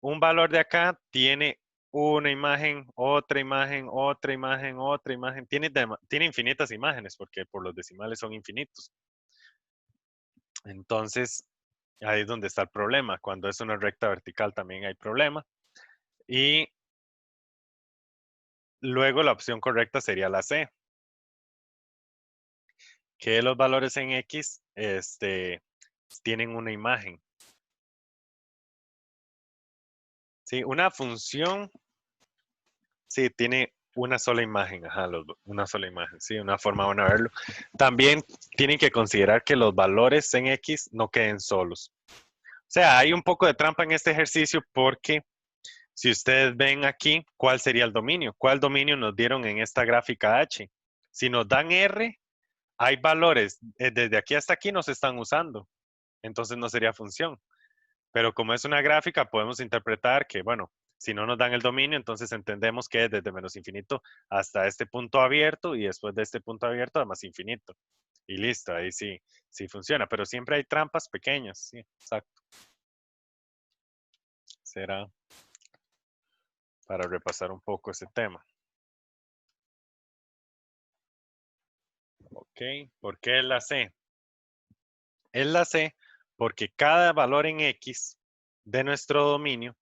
un valor de acá tiene una imagen, otra imagen, otra imagen, otra imagen. Tiene infinitas imágenes porque por los decimales son infinitos. Entonces, ahí es donde está el problema. Cuando es una recta vertical también hay problema. Y luego la opción correcta sería la C, que los valores en X tienen una imagen. Sí, una función, sí, tiene una sola imagen, ajá, una sola imagen, sí, una forma buena de verlo. También tienen que considerar que los valores en X no queden solos. O sea, hay un poco de trampa en este ejercicio porque si ustedes ven aquí, ¿cuál sería el dominio? ¿Cuál dominio nos dieron en esta gráfica H? Si nos dan R, hay valores, desde aquí hasta aquí no se están usando, entonces no sería función. Pero como es una gráfica, podemos interpretar que, bueno, si no nos dan el dominio, entonces entendemos que es desde menos infinito hasta este punto abierto y después de este punto abierto a más infinito. Y listo, ahí sí, sí funciona, pero siempre hay trampas pequeñas, sí, exacto. Será para repasar un poco ese tema. Ok, ¿por qué es la C? Es la C porque cada valor en X de nuestro dominio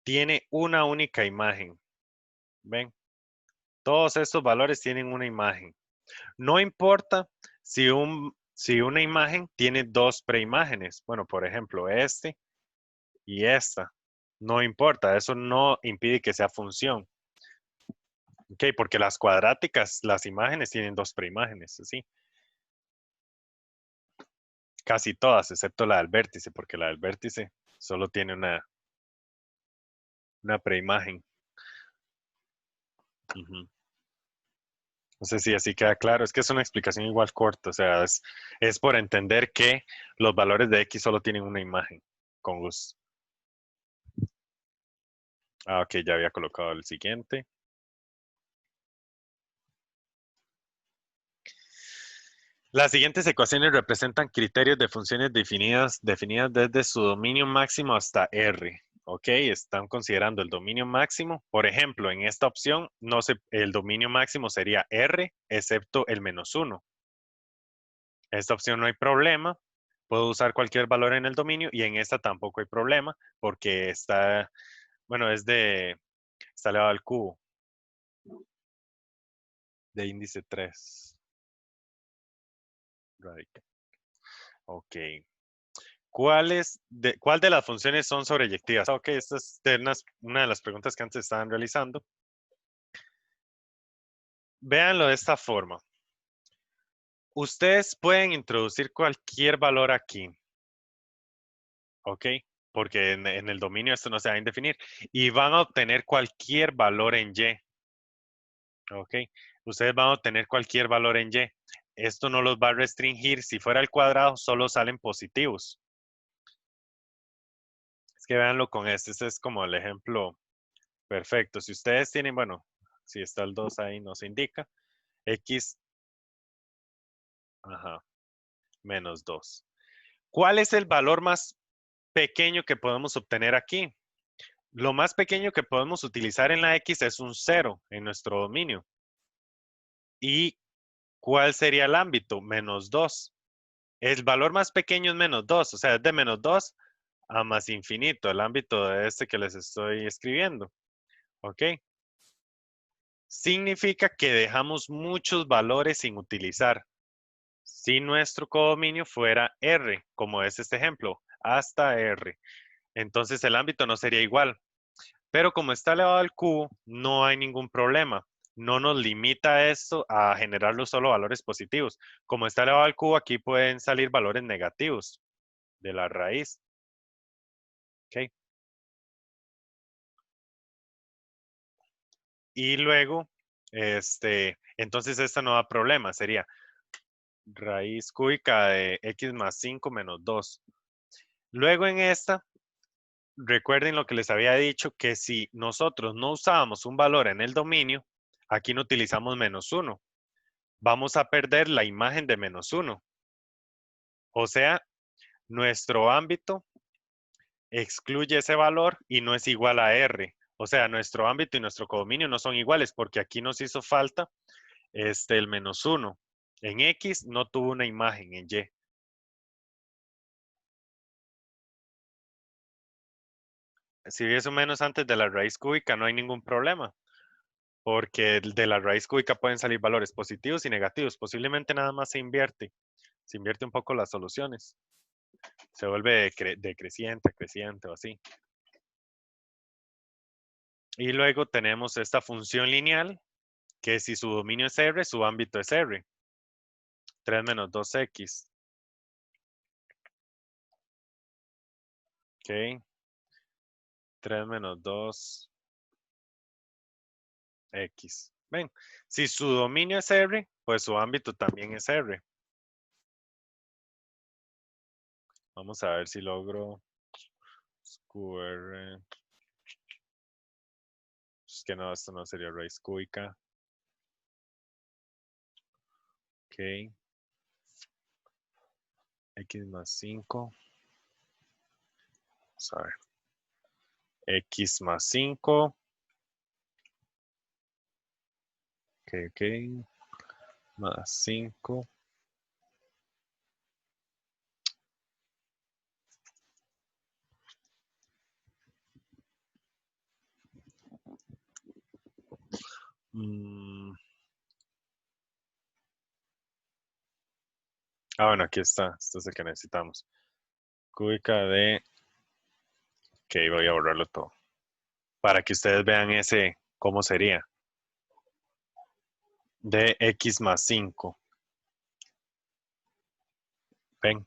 tiene una única imagen. ¿Ven? Todos estos valores tienen una imagen. No importa si una imagen tiene dos preimágenes. Bueno, por ejemplo, este y esta. No importa, eso no impide que sea función. Ok, porque las cuadráticas, las imágenes tienen dos preimágenes, ¿sí? Casi todas, excepto la del vértice, porque la del vértice solo tiene una preimagen. Ujú. No sé si así queda claro. Es que es una explicación igual corta. O sea, es por entender que los valores de X solo tienen una imagen. Con gusto. Ah, ok, ya había colocado el siguiente. Las siguientes ecuaciones representan criterios de funciones definidas desde su dominio máximo hasta R. Ok, están considerando el dominio máximo. Por ejemplo, en esta opción, el dominio máximo sería R, excepto el -1. Esta opción no hay problema. Puedo usar cualquier valor en el dominio y en esta tampoco hay problema porque está, bueno, está elevado al cubo de índice 3. Radical. Ok. ¿Cuál de las funciones son sobreyectivas? Ok, esta es una de las preguntas que antes estaban realizando. Véanlo de esta forma. Ustedes pueden introducir cualquier valor aquí. Ok, porque en el dominio esto no se va a definir. Y van a obtener cualquier valor en Y. Ok, ustedes van a obtener cualquier valor en Y. Esto no los va a restringir. Si fuera al cuadrado, solo salen positivos. Es que véanlo con este. Este es como el ejemplo perfecto. Si ustedes tienen, bueno, si está el 2 ahí, nos indica. X, ajá, -2. ¿Cuál es el valor más pequeño que podemos obtener aquí? Lo más pequeño que podemos utilizar en la X es un 0 en nuestro dominio. ¿Y cuál sería el ámbito? -2. El valor más pequeño es -2, o sea, es de -2 a más infinito, el ámbito de este que les estoy escribiendo. ¿Ok? Significa que dejamos muchos valores sin utilizar. Si nuestro codominio fuera R, como es este ejemplo, hasta R, entonces el ámbito no sería igual. Pero como está elevado al cubo, no hay ningún problema. No nos limita esto a generar solo valores positivos. Como está elevado al cubo, aquí pueden salir valores negativos de la raíz. ¿Ok? Y luego, entonces esta no da problema. Sería raíz cúbica de x más 5 menos 2. Luego en esta, recuerden lo que les había dicho, que si nosotros no usábamos un valor en el dominio, aquí no utilizamos -1. Vamos a perder la imagen de -1. O sea, nuestro ámbito excluye ese valor y no es igual a R. O sea, nuestro ámbito y nuestro codominio no son iguales porque aquí nos hizo falta el -1. En X no tuvo una imagen en Y. Si hubiese un menos antes de la raíz cúbica, no hay ningún problema, porque de la raíz cúbica pueden salir valores positivos y negativos. Posiblemente nada más se invierte un poco las soluciones. Se vuelve decreciente, creciente o así. Y luego tenemos esta función lineal, que si su dominio es R, su ámbito es R. 3 menos 2x. Ok. 3 menos 2x. Ven, si su dominio es R, pues su ámbito también es R. Vamos a ver si logro QR. Es que no, esto no sería raíz cúbica. Ok. X más 5. Vamos a ver. X más 5. Ok. Más 5. Bueno, aquí está. Esto es el que necesitamos. Cúbica de... Ok, voy a borrarlo todo. Para que ustedes vean cómo sería. De X más 5. Ven.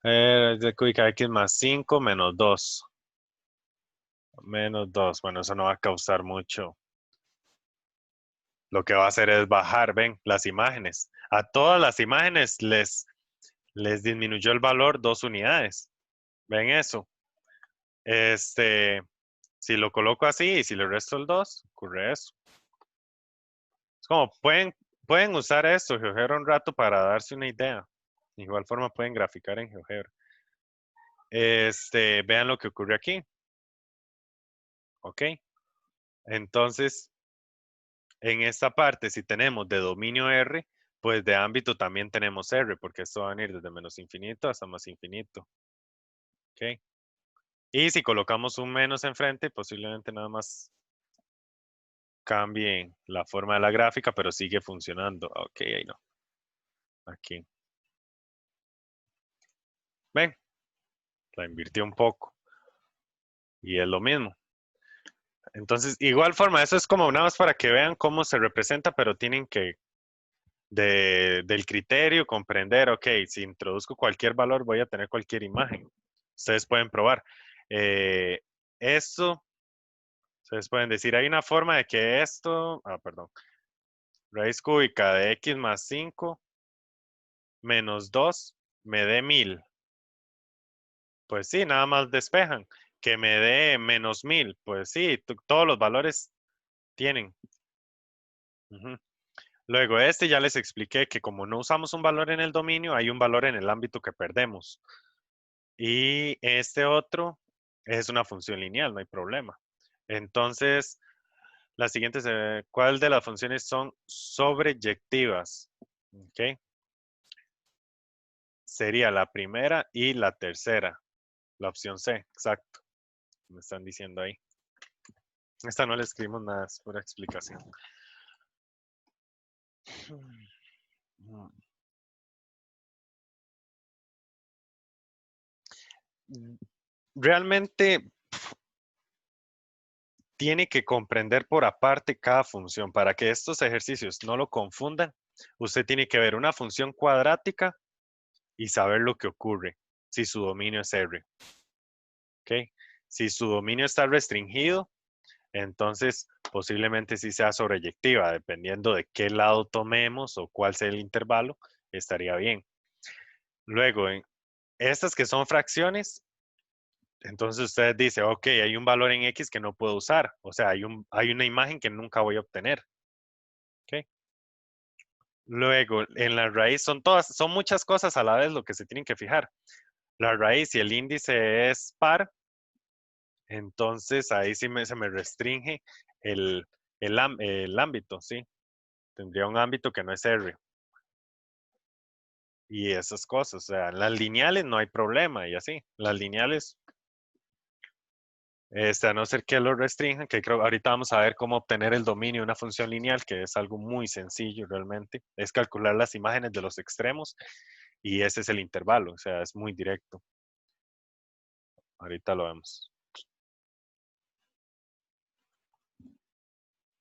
De cúbica de X más 5 menos 2. Menos 2. Bueno, eso no va a causar mucho. lo que va a hacer es bajar, ven, las imágenes. A todas las imágenes les disminuyó el valor 2 unidades. ¿Ven eso? Si lo coloco así y si le resto el 2, ocurre eso. Es como, pueden usar esto, GeoGebra, un rato para darse una idea. De igual forma pueden graficar en GeoGebra. Vean lo que ocurre aquí. ¿Ok? Entonces, en esta parte, si tenemos de dominio R, pues de ámbito también tenemos R, porque esto va a venir desde menos infinito hasta más infinito. ¿Ok? Y si colocamos un menos enfrente, posiblemente nada más cambie la forma de la gráfica, pero sigue funcionando. Ok, ahí no. Aquí. ¿Ven? La invirtió un poco. Y es lo mismo. Entonces, igual forma, eso es como nada más para que vean cómo se representa, pero tienen que, del criterio, comprender, ok, si introduzco cualquier valor, voy a tener cualquier imagen. Ustedes pueden probar. Esto, ustedes pueden decir, hay una forma de que esto, perdón, raíz cúbica de x más 5 menos 2 me dé 1000. Pues sí, nada más despejan. Que me dé menos 1000. Pues sí, todos los valores tienen. Ujú. Luego, ya les expliqué que como no usamos un valor en el dominio, hay un valor en el ámbito que perdemos. Y este otro es una función lineal, no hay problema. Entonces, la siguiente, ¿cuál de las funciones son sobreyectivas? ¿Ok? Sería la primera y la tercera. La opción C, exacto. Me están diciendo ahí. Esta no le escribimos nada, es pura explicación. Realmente tiene que comprender por aparte cada función. Para que estos ejercicios no lo confundan, usted tiene que ver una función cuadrática y saber lo que ocurre si su dominio es R. ¿Ok? Si su dominio está restringido, entonces posiblemente sí sea sobreyectiva, dependiendo de qué lado tomemos o cuál sea el intervalo, estaría bien. Luego, en estas que son fracciones, entonces usted dice, ok, hay un valor en X que no puedo usar. O sea, hay una imagen que nunca voy a obtener. ¿Ok? Luego, en la raíz son muchas cosas a la vez lo que se tienen que fijar. La raíz, si el índice es par, entonces ahí sí se me restringe el ámbito, ¿sí? Tendría un ámbito que no es R. Y esas cosas, o sea, en las lineales no hay problema y así. Las lineales, a no ser que lo restrinjan, que creo ahorita vamos a ver cómo obtener el dominio de una función lineal, que es algo muy sencillo realmente. Es calcular las imágenes de los extremos y ese es el intervalo, o sea, es muy directo. Ahorita lo vemos.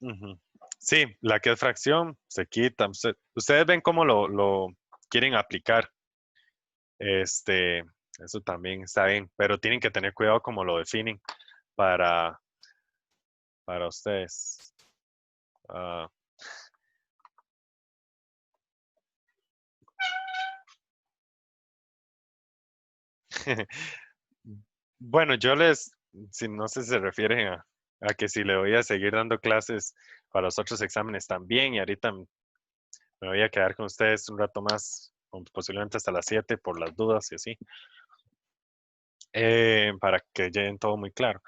Ujú. Sí, la que es fracción se quita. Ustedes ven cómo lo quieren aplicar. Eso también está bien, pero tienen que tener cuidado como lo definen para, para ustedes. Ah, bueno, si no sé si se refieren a que si le voy a seguir dando clases para los otros exámenes también, y ahorita me voy a quedar con ustedes un rato más, posiblemente hasta las 7 por las dudas y así, para que lleguen todo muy claro.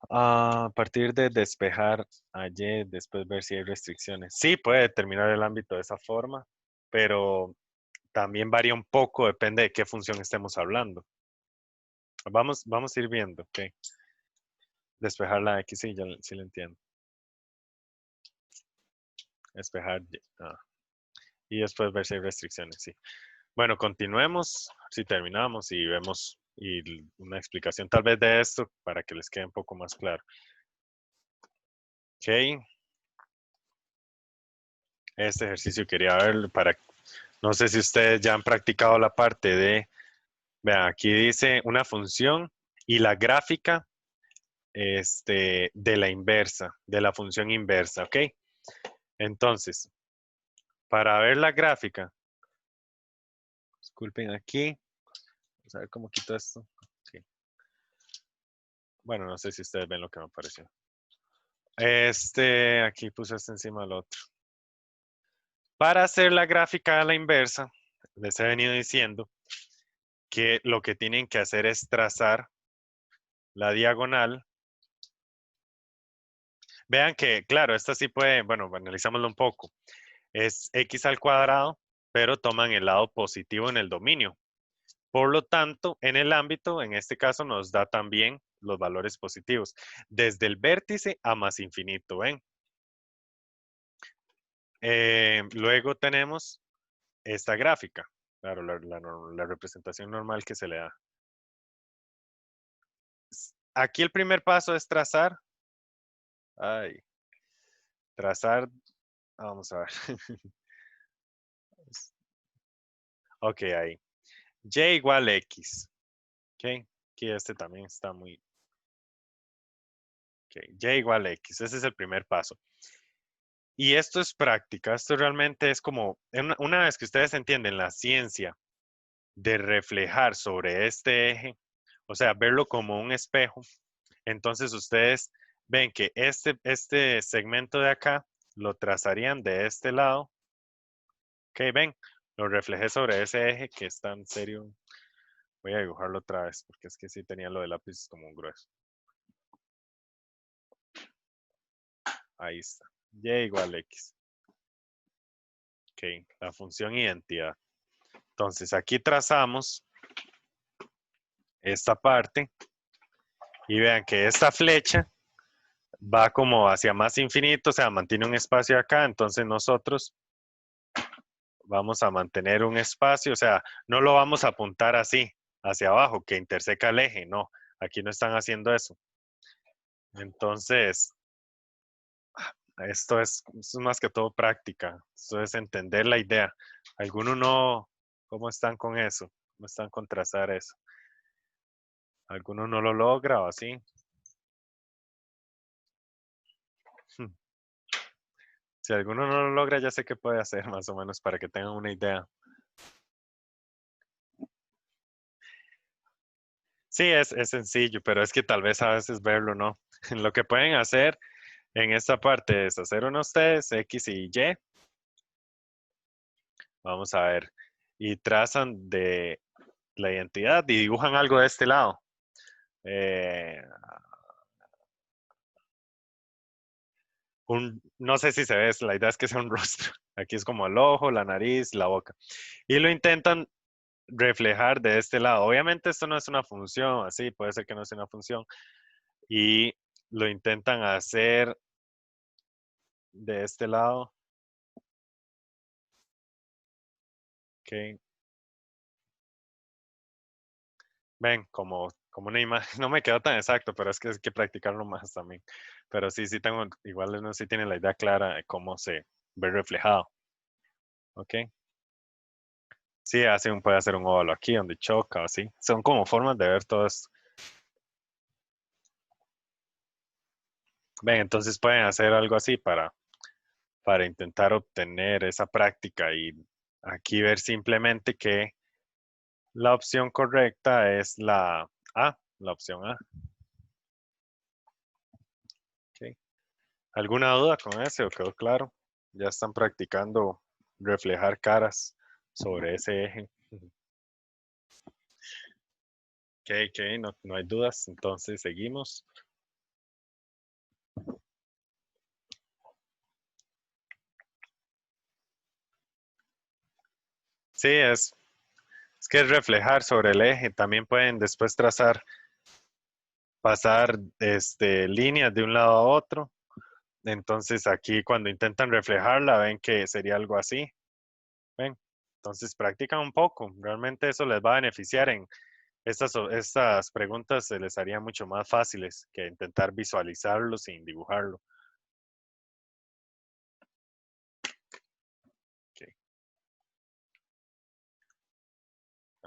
A partir de despejar a Y, después ver si hay restricciones. Sí, puede determinar el ámbito de esa forma, pero también varía un poco, depende de qué función estemos hablando. Vamos a ir viendo, ok. Despejar la X, sí, sí lo entiendo. Despejar Y. Y después ver si hay restricciones, sí. Bueno, continuemos, si terminamos y vemos una explicación tal vez de esto para que les quede un poco más claro. Ok. Este ejercicio quería ver no sé si ustedes ya han practicado la parte vean, aquí dice una función y la gráfica de la inversa, de la función inversa, ¿ok? Entonces, para ver la gráfica, disculpen aquí, vamos a ver cómo quito esto. Sí. Bueno, no sé si ustedes ven lo que me apareció. Aquí puse esto encima del otro. Para hacer la gráfica a la inversa, les he venido diciendo que lo que tienen que hacer es trazar la diagonal. Vean que, claro, esta sí puede, bueno, analizámoslo un poco. Es x al cuadrado, pero toman el lado positivo en el dominio. Por lo tanto, en el ámbito, en este caso, nos da también los valores positivos. Desde el vértice a más infinito, ¿ven? Luego tenemos esta gráfica. Claro, la representación normal que se le da. Aquí el primer paso es trazar. Ay, trazar. Vamos a ver. Ok, ahí. Y igual a X. Ok. Aquí este también está muy. Ok. Y igual a X. Ese es el primer paso. Y esto es práctica. Esto realmente es como. Una vez que ustedes entienden la ciencia de reflejar sobre este eje, o sea, verlo como un espejo, entonces ustedes ven que este segmento de acá lo trazarían de este lado. Ok, ven, lo reflejé sobre ese eje que está en serio. Voy a dibujarlo otra vez porque es que sí tenía lo de lápiz como grueso. Ahí está. Y igual a X. Ok, la función identidad. Entonces aquí trazamos esta parte y vean que esta flecha va como hacia más infinito, o sea, mantiene un espacio acá, entonces nosotros vamos a mantener un espacio, o sea, no lo vamos a apuntar así, hacia abajo, que interseca el eje, no, aquí no están haciendo eso. Entonces, esto es más que todo práctica, esto es entender la idea. Algunos no, ¿cómo están con eso? ¿Cómo están con trazar eso? Algunos no lo logra o así. Si alguno no lo logra, ya sé qué puede hacer más o menos para que tengan una idea. Sí, es sencillo, pero es que tal vez a veces verlo no. Lo que pueden hacer en esta parte es hacer unos test X y Y. Vamos a ver. Y trazan de la identidad y dibujan algo de este lado. Eh, no sé si se ve, la idea es que sea un rostro. Aquí es como el ojo, la nariz, la boca. Y lo intentan reflejar de este lado. Obviamente esto no es una función, así puede ser que no sea una función. Y lo intentan hacer de este lado. Ok. Ven, como una imagen, no me quedó tan exacto, pero es que hay que practicarlo más también. Pero sí tengo, igual uno sí tiene la idea clara de cómo se ve reflejado. ¿Ok? Sí, puede hacer un óvalo aquí donde choca, o así. Son como formas de ver todo esto. Ven, entonces pueden hacer algo así para intentar obtener esa práctica y aquí ver simplemente que la opción correcta es la opción A. Ok. ¿Alguna duda con ese o quedó claro? Ya están practicando reflejar caras sobre ese eje. Ok, no hay dudas, entonces seguimos. Sí, es que es reflejar sobre el eje. También pueden después pasar líneas de un lado a otro. Entonces aquí cuando intentan reflejarla ven que sería algo así. ¿Ven? Entonces practican un poco. Realmente eso les va a beneficiar en estas preguntas se les harían mucho más fáciles que intentar visualizarlo sin dibujarlo. Ok.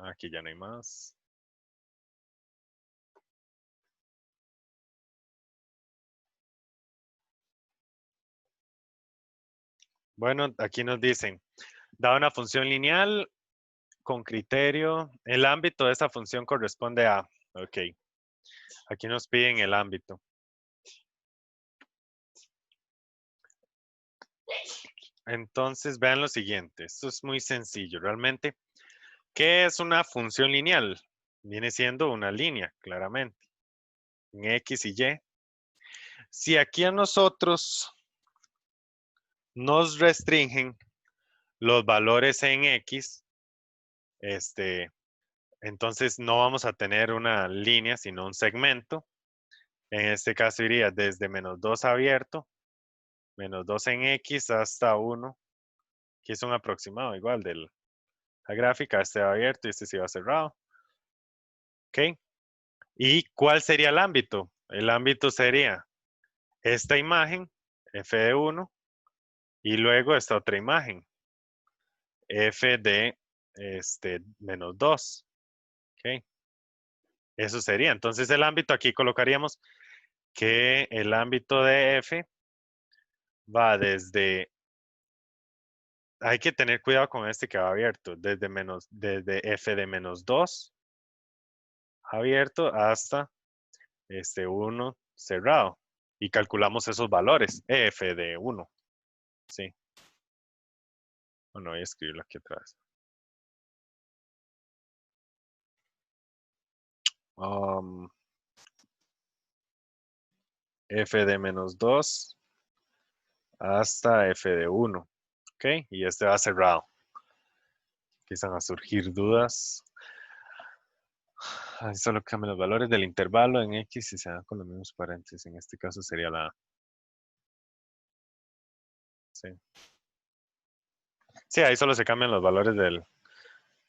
Aquí ya no hay más. Bueno, aquí nos dicen, da una función lineal con criterio. El ámbito de esa función corresponde a, ok, aquí nos piden el ámbito. Entonces, vean lo siguiente, esto es muy sencillo, realmente. ¿Qué es una función lineal? Viene siendo una línea, claramente, en X y Y. Si aquí a nosotros nos restringen los valores en X, entonces no vamos a tener una línea, sino un segmento. En este caso iría desde -2 abierto, -2 en X hasta 1. Aquí es un aproximado igual de la gráfica. Este va abierto y este sí va cerrado. ¿Ok? ¿Y cuál sería el ámbito? El ámbito sería esta imagen, f de 1, y luego esta otra imagen, f de -2. ¿Ok? Eso sería. Entonces el ámbito aquí colocaríamos que el ámbito de f va desde, hay que tener cuidado con este que va abierto, desde f de -2 abierto hasta 1 cerrado. Y calculamos esos valores, f de 1. Sí. Bueno, voy a escribirlo aquí atrás. F de -2 hasta f de 1. ¿Ok? Y este va cerrado. Empiezan a surgir dudas. Ahí solo cambian los valores del intervalo en X y se dan con los mismos paréntesis. En este caso sería la A. Sí. Sí, ahí solo se cambian los valores del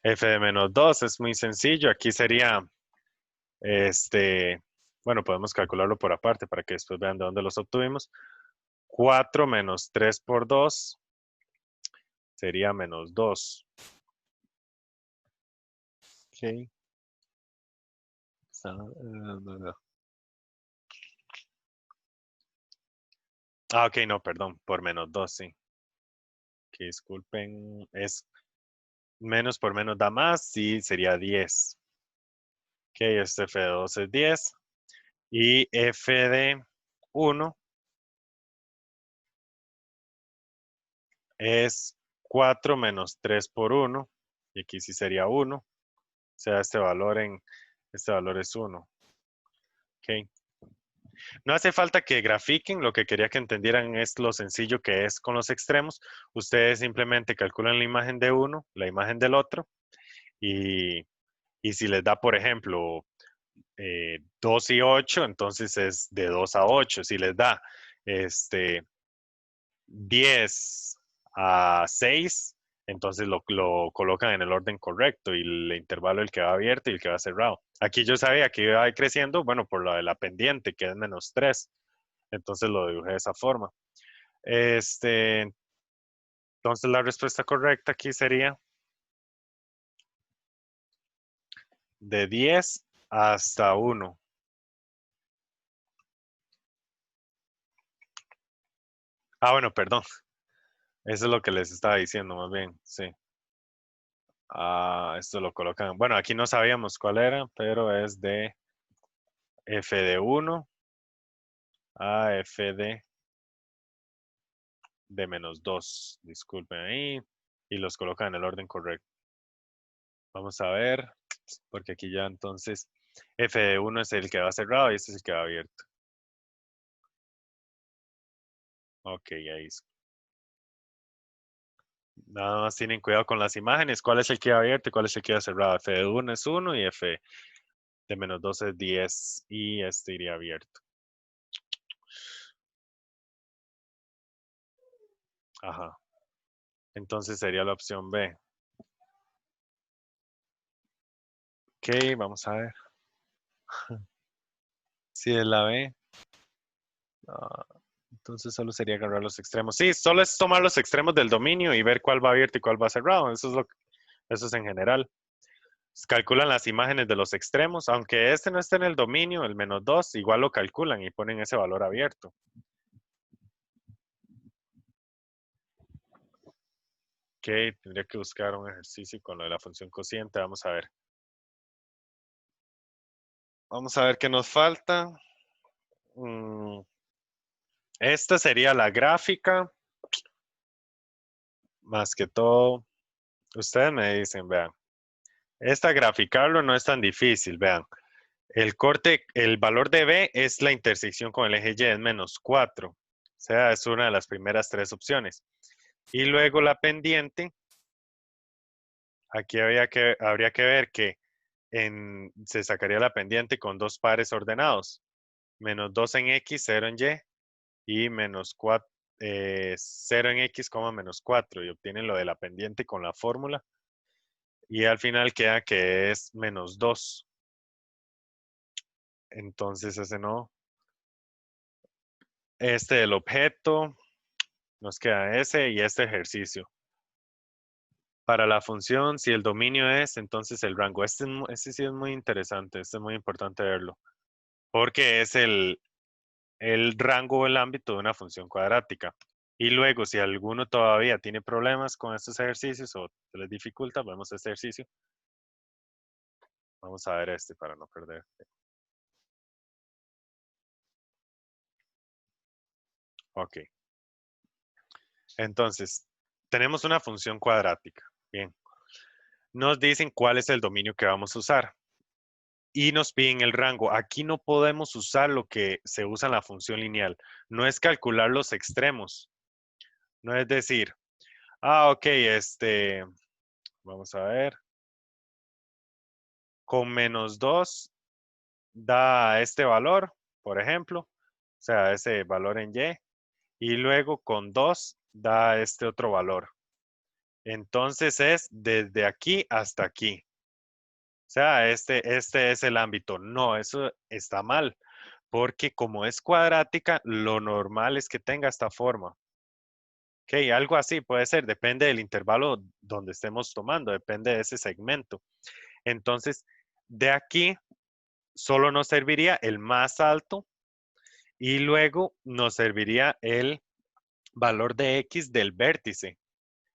f de -2. Es muy sencillo. Aquí sería, bueno, podemos calcularlo por aparte para que después vean de dónde los obtuvimos. 4 menos 3 por 2 sería -2. Ok. Ok, no, perdón, por -2, sí. Que disculpen, es menos por menos da más, sí, sería 10. Ok, este f de 2 es 10. Y f de 1 es 4 menos 3 por 1. Y aquí sí sería 1. O sea, este valor es 1. Ok. No hace falta que grafiquen, lo que quería que entendieran es lo sencillo que es con los extremos. Ustedes simplemente calculan la imagen de uno, la imagen del otro, y, y si les da, por ejemplo, 2 y 8, entonces es de 2 a 8. Si les da 10 a 6, entonces lo colocan en el orden correcto y el intervalo el que va abierto y el que va cerrado. Aquí yo sabía que iba a ir creciendo, bueno, por lo de la pendiente, que es -3. Entonces lo dibujé de esa forma. Entonces la respuesta correcta aquí sería de 10 hasta 1. Ah, bueno, perdón. Eso es lo que les estaba diciendo, más bien, sí. Esto lo colocan. Bueno, aquí no sabíamos cuál era, pero es de f de 1 a f de -2. Disculpen ahí. Y los colocan en el orden correcto. Vamos a ver, porque aquí ya entonces f de 1 es el que va cerrado y este es el que va abierto. Ok, ahí. Nada más tienen cuidado con las imágenes. ¿Cuál es el que va abierto y cuál es el que va cerrado? F de 1 es 1 y F de -2 es 10 y este iría abierto. Ajá. Entonces sería la opción B. Ok, vamos a ver. Si es la B. ah, entonces solo sería agarrar los extremos. Sí, solo es tomar los extremos del dominio y ver cuál va abierto y cuál va cerrado. Eso es en general. Calculan las imágenes de los extremos. Aunque este no esté en el dominio, el -2, igual lo calculan y ponen ese valor abierto. Ok, tendría que buscar un ejercicio con lo de la función cociente. Vamos a ver. Vamos a ver qué nos falta. Mm, esta sería la gráfica. Más que todo, ustedes me dicen, vean. Esta graficarlo no es tan difícil, vean. El corte, el valor de B es la intersección con el eje Y, es -4. O sea, es una de las primeras tres opciones. Y luego la pendiente, aquí habría que ver que se sacaría la pendiente con dos pares ordenados. -2 en X, 0 en Y, y -4, 0 en X, -4. Y obtienen lo de la pendiente con la fórmula. Y al final queda que es -2. Entonces ese no. Este el objeto, nos queda ese y este ejercicio. Para la función, si el dominio es, entonces el rango. Este sí es muy interesante, este es muy importante verlo. Porque es el rango o el ámbito de una función cuadrática. Y luego, si alguno todavía tiene problemas con estos ejercicios o se les dificulta, vemos este ejercicio. Vamos a ver este para no perder. Ok. Entonces, tenemos una función cuadrática. Bien. Nos dicen cuál es el dominio que vamos a usar. Y nos piden el rango. Aquí no podemos usar lo que se usa en la función lineal. No es calcular los extremos. No es decir, ok, vamos a ver. Con -2 da este valor, por ejemplo. O sea, ese valor en Y. Y luego con 2 da este otro valor. Entonces es desde aquí hasta aquí. O sea, este es el ámbito. No, eso está mal. Porque como es cuadrática, lo normal es que tenga esta forma. Ok, algo así puede ser, depende del intervalo donde estemos tomando, depende de ese segmento. Entonces, de aquí solo nos serviría el más alto y luego nos serviría el valor de X del vértice,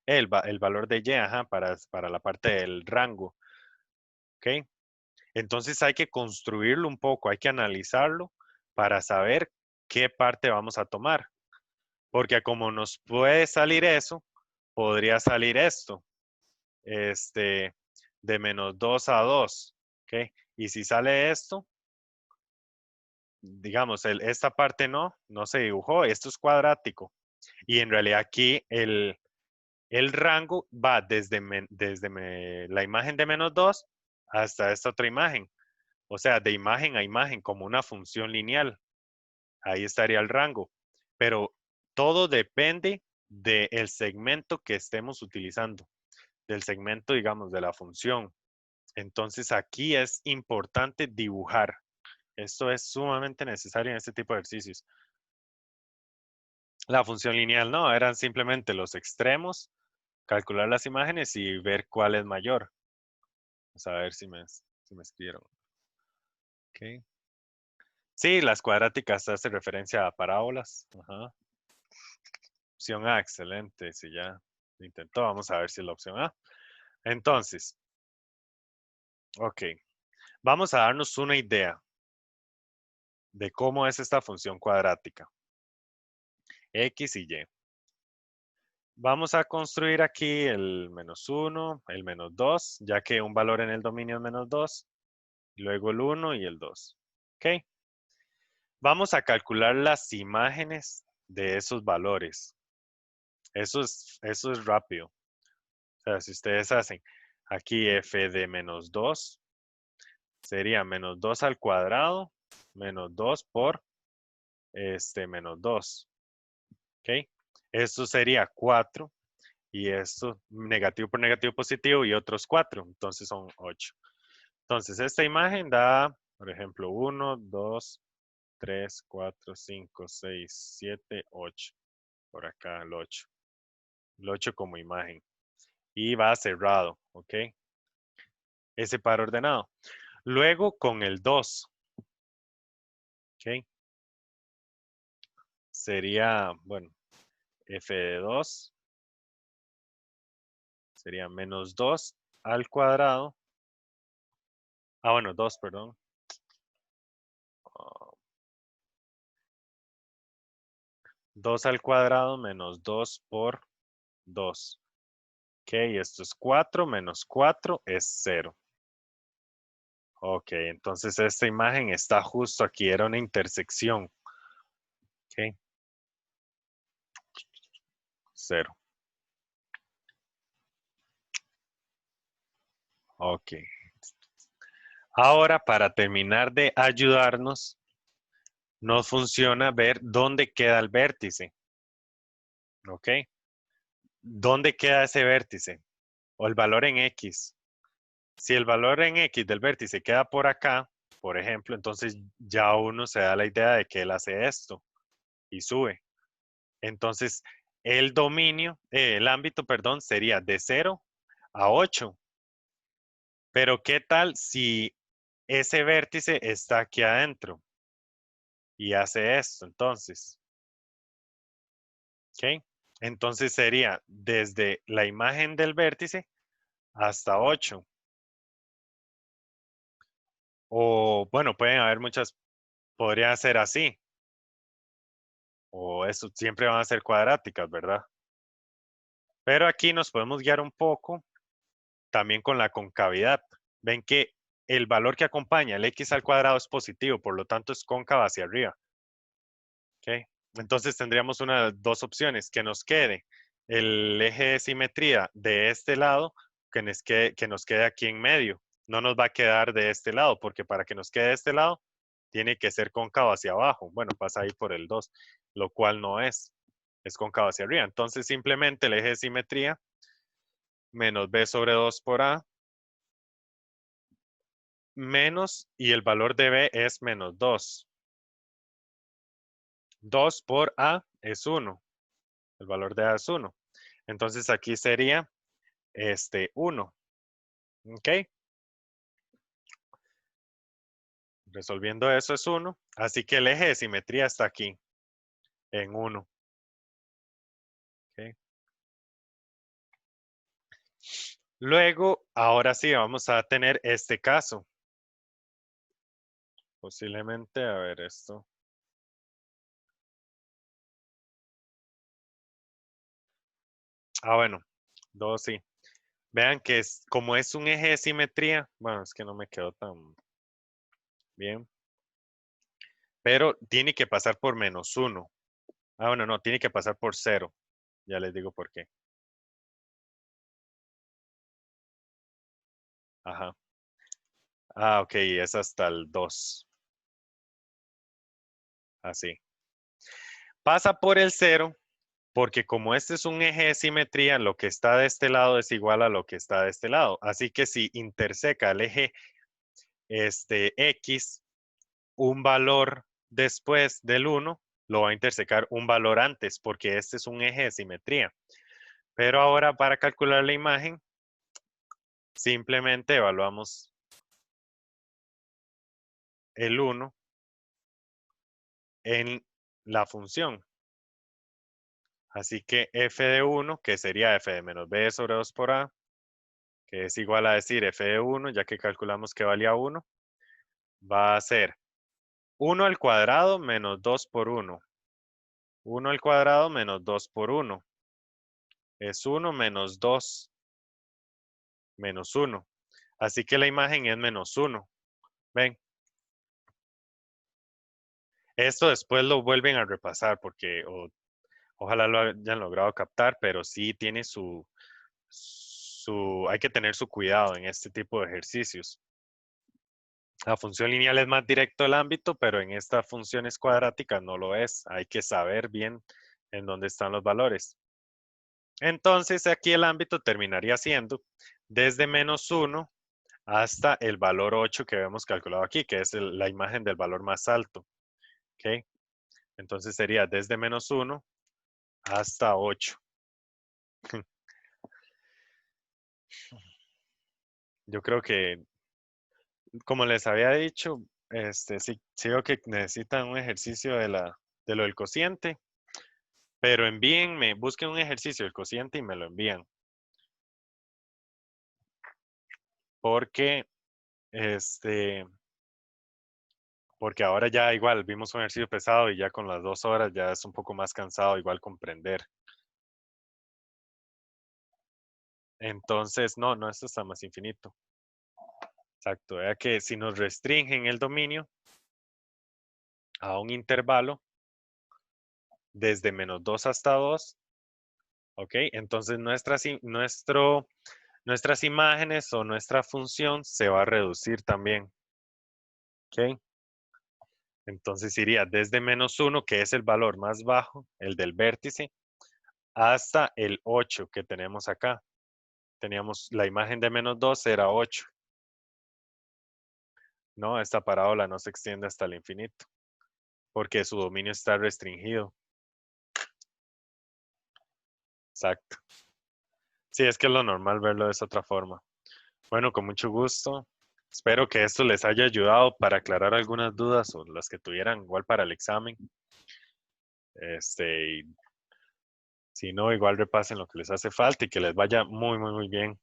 el valor de Y, ajá, para la parte del rango. Ok, entonces hay que construirlo un poco, hay que analizarlo para saber qué parte vamos a tomar. Porque como nos puede salir eso, podría salir esto, este, de -2 a 2, ¿ok? Y si sale esto, digamos, esta parte no se dibujó, esto es cuadrático. Y en realidad aquí el rango va desde la imagen de -2 hasta esta otra imagen. O sea, de imagen a imagen, como una función lineal. Ahí estaría el rango. Pero todo depende del segmento que estemos utilizando, del segmento, digamos, de la función. Entonces aquí es importante dibujar. Esto es sumamente necesario en este tipo de ejercicios. La función lineal no, eran simplemente los extremos, calcular las imágenes y ver cuál es mayor. Vamos a ver si me escribieron. Okay. Sí, las cuadráticas hacen referencia a parábolas. Ajá. Opción A, excelente. Si ya lo intentó, vamos a ver si es la opción A. Entonces, ok, vamos a darnos una idea de cómo es esta función cuadrática. X y Y. Vamos a construir aquí el -1, el -2, ya que un valor en el dominio es -2, luego el 1 y el 2. Ok. Vamos a calcular las imágenes de esos valores. Eso es rápido. O sea, si ustedes hacen aquí f de -2, sería -2 al cuadrado, -2 por -2. ¿Ok? Esto sería 4 y esto negativo por negativo positivo y otros 4. Entonces son 8. Entonces esta imagen da, por ejemplo, 1, 2, 3, 4, 5, 6, 7, 8. Por acá el 8. El 8 como imagen. Y va cerrado, ¿ok? Ese par ordenado. Luego con el 2, ¿ok? Sería, bueno, f de 2 sería menos 2 al cuadrado. Ah, bueno, 2, perdón. 2 al cuadrado menos 2 por 2. Ok, esto es 4 menos 4 es 0. Ok, entonces esta imagen está justo aquí, era una intersección. Ok, 0. Ok. Ahora, para terminar de ayudarnos, nos funciona ver dónde queda el vértice. ¿Ok? ¿Dónde queda ese vértice? O el valor en X. Si el valor en X del vértice queda por acá, por ejemplo, entonces ya uno se da la idea de que él hace esto y sube. Entonces, el dominio, el ámbito, perdón, sería de 0 a 8. Pero ¿qué tal si ese vértice está aquí adentro y hace esto? Entonces, ¿ok? Entonces sería desde la imagen del vértice hasta 8. O bueno, pueden haber muchas, podría ser así. O eso siempre van a ser cuadráticas, ¿verdad? Pero aquí nos podemos guiar un poco también con la concavidad. Ven que el valor que acompaña el x al cuadrado es positivo, por lo tanto es cóncava hacia arriba. ¿Ok? Entonces tendríamos dos opciones, que nos quede el eje de simetría de este lado, que nos quede aquí en medio. No nos va a quedar de este lado, porque para que nos quede de este lado, tiene que ser cóncavo hacia abajo. Bueno, pasa ahí por el 2, lo cual no es cóncavo hacia arriba. Entonces simplemente el eje de simetría menos b sobre 2 por a menos, y el valor de b es menos 2. 2 por a es 1. El valor de a es 1. Entonces aquí sería 1. ¿Ok? Resolviendo eso es 1. Así que el eje de simetría está aquí, en 1. ¿Ok? Luego, ahora sí, vamos a tener este caso. Posiblemente, a ver esto. Ah, bueno, 2 sí. Vean que como es un eje de simetría, bueno, es que no me quedó tan bien, pero tiene que pasar por menos 1. Ah, bueno, no, tiene que pasar por 0. Ya les digo por qué. Ajá. Ah, ok, es hasta el 2. Así. Pasa por el 0 porque como este es un eje de simetría, lo que está de este lado es igual a lo que está de este lado. Así que si interseca el eje X, un valor después del 1, lo va a intersecar un valor antes, porque este es un eje de simetría. Pero ahora para calcular la imagen, simplemente evaluamos el 1 en la función. Así que f de 1, que sería f de menos b sobre 2 por a, que es igual a decir f de 1, ya que calculamos que valía 1, va a ser 1 al cuadrado menos 2 por 1. 1 al cuadrado menos 2 por 1. Es 1 menos 2 menos 1. Así que la imagen es menos 1. ¿Ven? Esto después lo vuelven a repasar porque ojalá lo hayan logrado captar, pero sí tiene hay que tener su cuidado en este tipo de ejercicios. La función lineal es más directo el ámbito, pero en estas funciones cuadráticas no lo es. Hay que saber bien en dónde están los valores. Entonces aquí el ámbito terminaría siendo desde menos 1 hasta el valor 8 que hemos calculado aquí, que es la imagen del valor más alto. ¿Ok? Entonces sería desde menos 1 hasta 8. Yo creo que, como les había dicho, sí veo que necesitan un ejercicio de lo del cociente, pero envíenme, busquen un ejercicio del cociente y me lo envían. porque, porque ahora ya igual vimos un ejercicio pesado y ya con las 2 horas ya es un poco más cansado igual comprender. Entonces, no, esto está más infinito. Exacto, vea que si nos restringen el dominio a un intervalo desde -2 hasta 2, ¿ok? Entonces nuestras imágenes o nuestra función se va a reducir también, ¿ok? Entonces iría desde -1, que es el valor más bajo, el del vértice, hasta el 8 que tenemos acá. Teníamos la imagen de -2 era 8. No, esta parábola no se extiende hasta el infinito, porque su dominio está restringido. Exacto. Sí, es que es lo normal verlo de esa otra forma. Bueno, con mucho gusto. Espero que esto les haya ayudado para aclarar algunas dudas o las que tuvieran igual para el examen. Y si no, igual repasen lo que les hace falta y que les vaya muy, muy, muy bien.